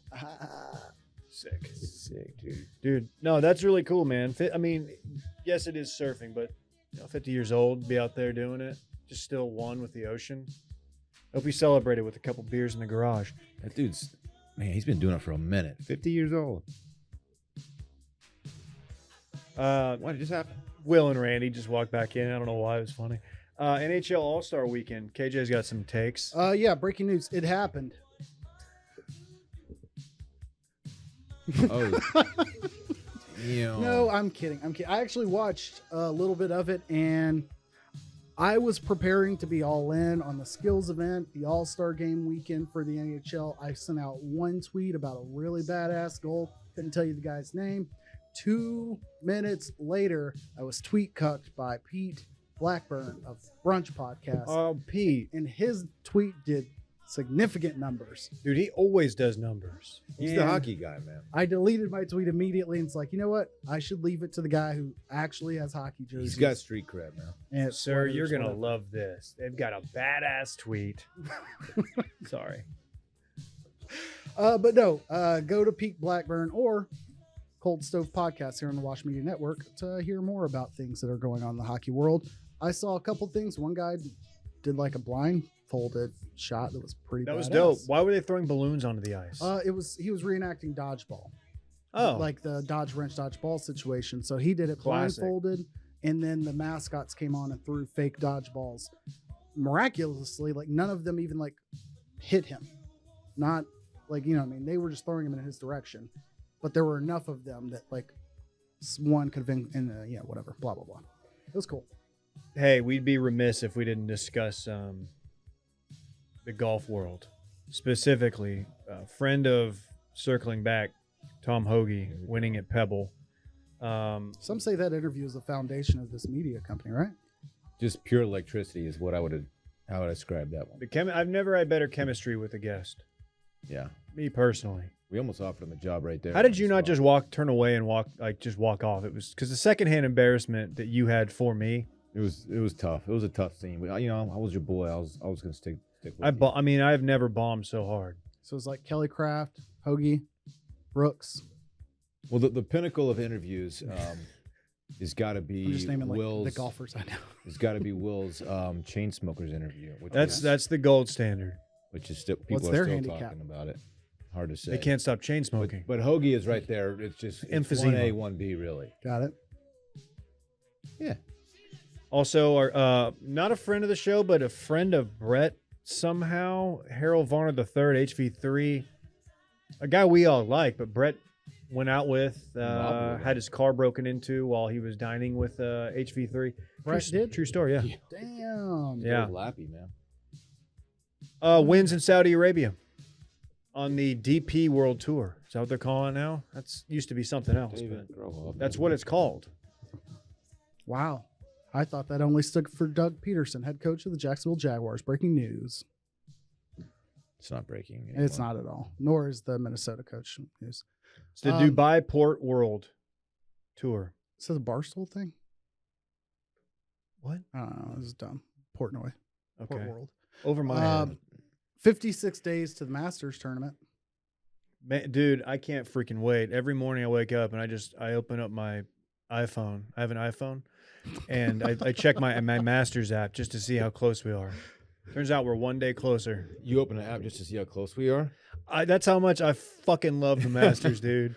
Sick. Sick, dude. Dude, no, that's really cool, man. I mean, yes, it is surfing, but 50 years old, be out there doing it, just still one with the ocean. Hope he celebrated with a couple beers in the garage. That dude's, man, he's been doing it for a minute. 50 years old. Why did this happen? Will and Randy just walked back in. I don't know why. It was funny. NHL All-Star Weekend. KJ's got some takes. Yeah, breaking news. It happened. Oh. Damn. No, I'm kidding. I actually watched a little bit of it, and I was preparing to be all in on the skills event, the All-Star Game weekend for the NHL. I sent out one tweet about a really badass goal. Couldn't tell you the guy's name. 2 minutes later, I was tweet cucked by Pete Blackburn of Brunch Podcast. Oh, Pete. And his tweet did significant numbers. Dude, he always does numbers. He's the hockey guy, man. I deleted my tweet immediately, and it's like, you know what? I should leave it to the guy who actually has hockey jerseys. He's got street cred, man. And Sir, you're sweaters, going to whatever. love this. They've got a badass tweet. Sorry. But no, go to Pete Blackburn or Cold Stove Podcast here on the Wash Media Network to hear more about things that are going on in the hockey world. I saw a couple things. One guy did like a blindfolded shot that was pretty That was badass. dope. Why were they throwing balloons onto the ice? He was reenacting dodgeball. Oh. Like the dodge wrench dodgeball situation. So he did it Classic. blindfolded, and then the mascots came on and threw fake dodgeballs. Miraculously, like none of them even like hit him. Not like, you know what I mean? They were just throwing him in his direction. But there were enough of them that like one could have been in whatever, blah, blah, blah. It was cool. Hey, we'd be remiss if we didn't discuss the golf world. Specifically, a friend of Circling Back, Tom Hoagie, winning at Pebble. Some say that interview is the foundation of this media company, right? Just pure electricity is what how would I describe that one. I've never had better chemistry with a guest. Yeah. Me personally. We almost offered him a job right there. How did you not just turn away and walk off? It was because the secondhand embarrassment that you had for me. It was tough. It was a tough scene. But, I was your boy. I was gonna stick with you. I've never bombed so hard. So it's like Kelly Craft, Hoagie, Brooks. Well, the pinnacle of interviews has got to be I'm just naming like Will's. the golfers I know. It's got to be Will's Chainsmokers interview. Which That's the gold standard. which is still What's people their are still handicap? talking about it. Hard to say. They can't stop chain smoking. But hoagie is right there. It's just it's Emphysema. 1A, 1B, really. Got it. Yeah. Also, our not a friend of the show, but a friend of Brett somehow, Harold Varner III, HV3, a guy we all like, but Brett went out with, had his car broken into while he was dining with HV3. Brett did? True story, yeah. Damn. Yeah. Lappy, man. Wins in Saudi Arabia on the DP World Tour. Is that what they're calling it now? That's used to be something else, David, but grow up. that's what it's called. Wow. I thought that only stuck for Doug Peterson, head coach of the Jacksonville Jaguars. Breaking news. It's not breaking. Anymore. It's not at all. Nor is the Minnesota coach news. It's the Dubai Port World Tour. Is this a Barstool thing? What? I don't know. This is dumb. Portnoy. Okay. Port World. Over my head. 56 days to the Masters tournament. Man, dude, I can't freaking wait. Every morning I wake up and I open up my iPhone. I have an iPhone, and I check my Masters app just to see how close we are. Turns out we're one day closer. You open an app just to see how close we are? That's how much I fucking love the Masters, dude.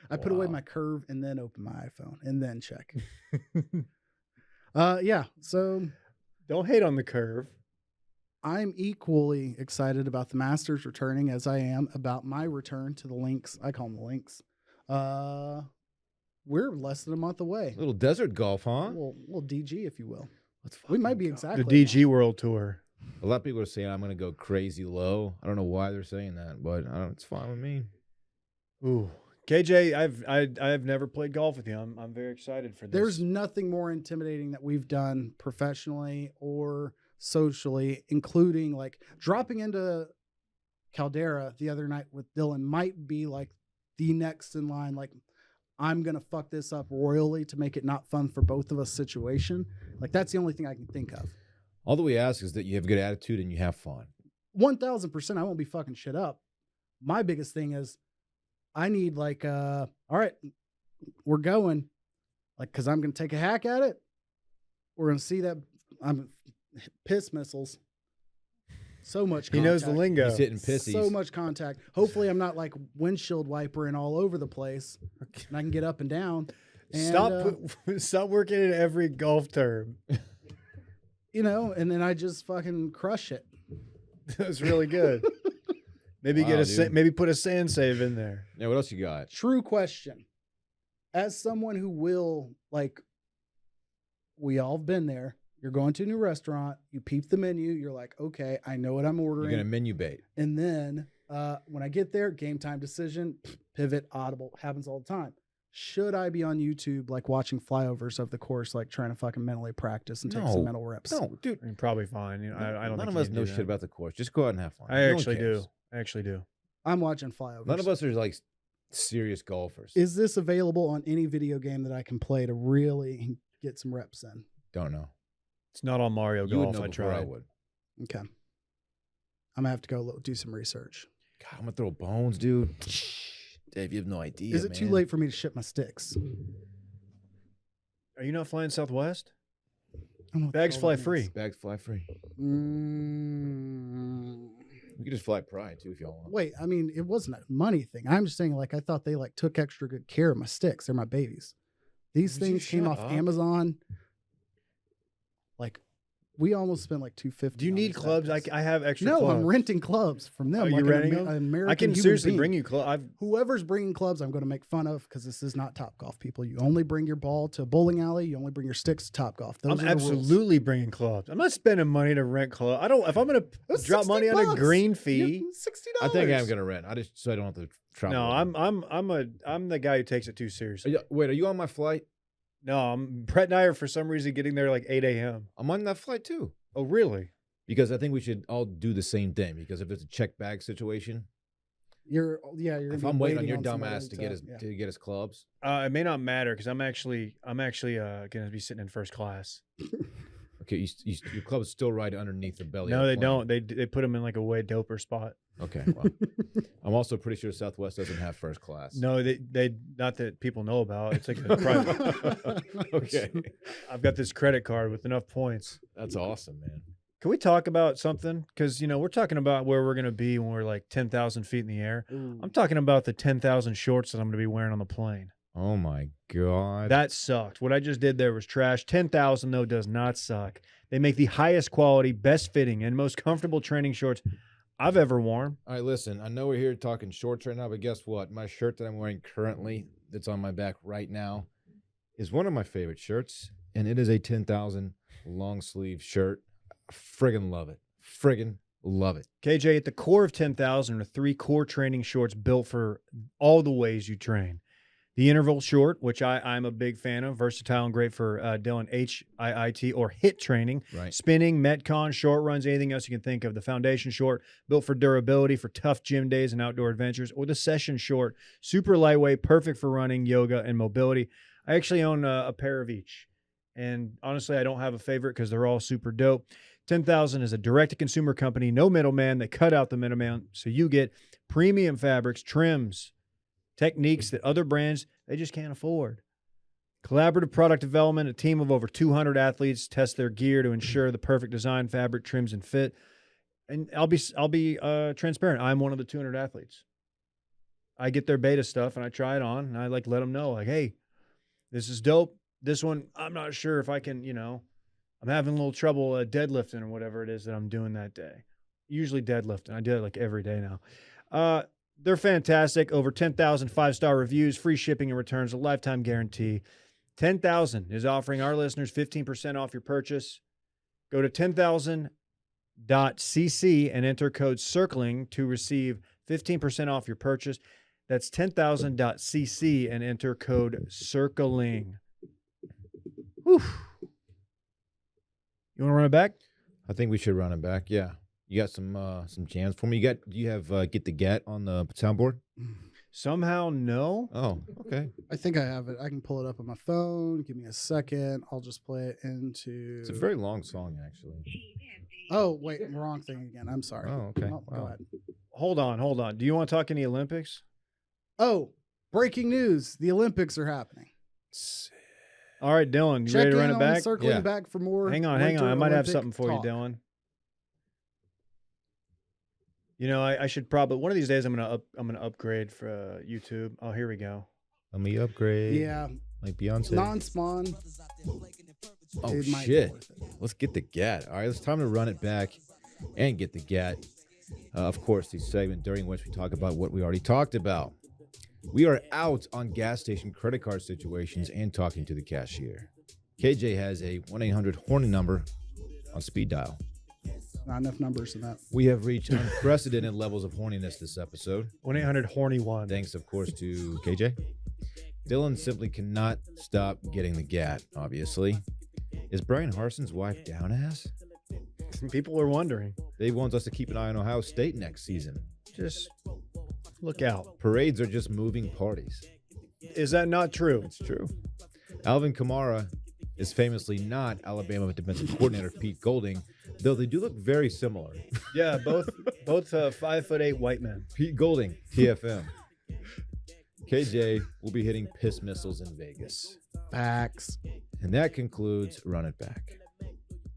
I put away my curve and then open my iPhone and then check. Yeah, so Don't hate on the curve. I'm equally excited about the Masters returning as I am about my return to the links. I call them the links. We're less than a month away. A little desert golf, huh? Little DG, if you will. Let's We might fucking be go. exactly The DG World Tour. A lot of people are saying I'm going to go crazy low. I don't know why they're saying that, but it's fine with me. Ooh, KJ, I've never played golf with you. I'm very excited for this. There's nothing more intimidating that we've done professionally or socially, including like dropping into Caldera the other night with Dylan might be like the next in line. Like, I'm going to fuck this up royally to make it not fun for both of us situation. Like, that's the only thing I can think of. All that we ask is that you have a good attitude and you have fun. 1000%. I won't be fucking shit up. My biggest thing is I need like, all right, we're going. Like, cause I'm going to take a hack at it. We're going to see that I'm piss missiles. So much contact. He knows the lingo. He's hitting pissies. So much contact. Hopefully I'm not like windshield wipering all over the place and I can get up and down. And, Stop working in every golf term. you know, and then I just fucking crush it. That was really good. Maybe Wow, maybe put a sand save in there. Yeah, what else you got? True question. As someone who will, like, we all have been there. You're going to a new restaurant. You peep the menu. You're like, okay, I know what I'm ordering. You're going to menu bait. And then when I get there, game time decision, pivot, audible, happens all the time. Should I be on YouTube, like watching flyovers of the course, like trying to fucking mentally practice and take some mental reps? No, dude. You're probably fine. You know, I don't None think of us you know do shit that. about the course. Just go out and have fun. I No one actually cares. do. I actually do. I'm watching flyovers. None of us are like serious golfers. Is this available on any video game that I can play to really get some reps in? Don't know. It's not on Mario You would Golf. know I before I tried. would. Okay. I'm going to have to go do some research. God, I'm going to throw bones, dude. Dave, you have no idea, Is it too man. late for me to ship my sticks? Are you not flying Southwest? I don't know what the Bags hell fly that free. means. Bags fly free. Mm, We could just fly Pride, too, if y'all want. wait, I mean, it wasn't a money thing. I'm just saying, like, I thought they like took extra good care of my sticks. They're my babies. These Would you things came shut off up? Amazon. Like, we almost spent like $250. Do you on need these clubs? bags. I have extra No, clubs. I'm renting clubs from them. Are you like renting an them? American I can human seriously being. bring you clubs. Whoever's bringing clubs, I'm going to make fun of because this is not Topgolf, people. You only bring your ball to a bowling alley. You only bring your sticks to Topgolf. Those I'm are the rules. absolutely bringing clubs. I'm not spending money to rent clubs. I don't. If I'm gonna That's drop money on a $60. green fee, $60. I think I'm going to rent. So I don't have to travel. no, over. I'm the guy who takes it too seriously. Wait, are you on my flight? No, Brett and I are for some reason getting there like 8 a.m. I'm on that flight, too. Oh, really? Because I think we should all do the same thing. Because if it's a check bag situation, You're if I'm waiting on your dumb somebody ass to get his clubs, It may not matter because I'm actually gonna be sitting in first class. okay, your club's still right underneath the belly. No, of the they plane. don't. They put them in like a way doper spot. Okay, well, I'm also pretty sure Southwest doesn't have first class. No, they not that people know about. It's like a private. Okay, I've got this credit card with enough points. that's awesome, man. Can we talk about something? Because, you know, we're talking about where we're going to be when we're like 10,000 feet in the air. I'm talking about the 10,000 shorts that I'm going to be wearing on the plane. Oh, my God. That sucked. What I just did there was trash. 10,000, though, does not suck. They make the highest quality, best fitting, and most comfortable training shorts I've ever worn. All right, listen, I know we're here talking shorts right now, but guess what? My shirt that I'm wearing currently, that's on my back right now, is one of my favorite shirts, and it is a 10,000 long sleeve shirt. I friggin' love it. Friggin' love it. KJ, at the core of 10,000 are 3 core training shorts built for all the ways you train. The interval short, which I'm a big fan of, versatile and great for Dylan HIIT or HIIT training, Right. spinning, Metcon, short runs, anything else you can think of. The foundation short, built for durability, for tough gym days and outdoor adventures, or the session short, super lightweight, perfect for running, yoga, and mobility. I actually own a pair of each. And honestly, I don't have a favorite because they're all super dope. 10,000 is a direct-to-consumer company, no middleman. They cut out the middleman, so you get premium fabrics, trims, techniques that other brands, they just can't afford. Collaborative product development, a team of over 200 athletes test their gear to ensure the perfect design, fabric, trims, and fit. And I'll be transparent. I'm one of the 200 athletes. I get their beta stuff and I try it on and I let them know, like, hey, this is dope. This one, I'm not sure if I can, I'm having a little trouble deadlifting or whatever it is that I'm doing that day. Usually deadlifting. I do it every day now. They're fantastic. Over 10,000 5-star reviews, free shipping and returns, a lifetime guarantee. 10,000 is offering our listeners 15% off your purchase. Go to 10,000.cc and enter code CIRCLING to receive 15% off your purchase. That's 10,000.cc and enter code CIRCLING. Whew. You want to run it back? I think we should run it back. Yeah. You got some jams for me? Do you have Get the Gat on the soundboard? Somehow, no. Oh, okay. I think I have it. I can pull it up on my phone. Give me a second. I'll just play it into. It's a very long song, actually. Oh, wait. Wrong thing again. I'm sorry. Oh, okay. Go Wow. ahead. Hold on. Do you want to talk any Olympics? Oh, breaking news. The Olympics are happening. All right, Dylan, you Check ready to in run it on back? Circling Yeah. back for more. Hang on. Winter I might have Olympic something for talk. you, Dylan. I should probably one of these days I'm gonna upgrade for YouTube. Oh, here we go. Let me upgrade. Yeah, Like Beyonce. non-spawn. Oh, it might be shit. worth it. Let's get the Gat. All right, it's time to run it back and get the Gat. Of course, the segment during which we talk about what we already talked about. We are out on gas station credit card situations and talking to the cashier. KJ has a 1-800-HORNY number on speed dial. Not enough numbers in that. We have reached unprecedented levels of horniness this episode. 1-800-HORNY1. Thanks, of course, to KJ. Dylan simply cannot stop getting the Gat, obviously. Is Brian Harson's wife down ass? People are wondering. Dave wants us to keep an eye on Ohio State next season. Just look out. Parades are just moving parties. Is that not true? It's true. Alvin Kamara is famously not Alabama defensive coordinator Pete Golding, though they do look very similar. Yeah, both 5'8" white men. Pete Golding, TFM. KJ will be hitting piss missiles in Vegas. Facts. And that concludes Run It Back.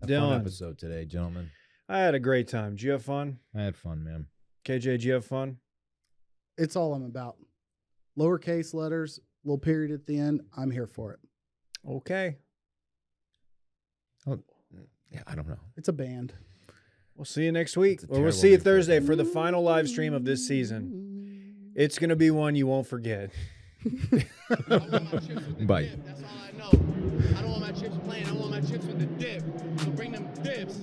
A Dylan. fun episode today, gentlemen. I had a great time. Did you have fun? I had fun, man. KJ, did you have fun? It's all I'm about. Lowercase letters, little period at the end. I'm here for it. Okay. Oh, yeah, I don't know. It's a band. We'll see you next week. It's a Or we'll terrible see you name for it. Thursday for the final live stream of this season. It's going to be one you won't forget. Bye. That's all I know. I don't want my chips plain. I want my chips with the dip. So bring them dips.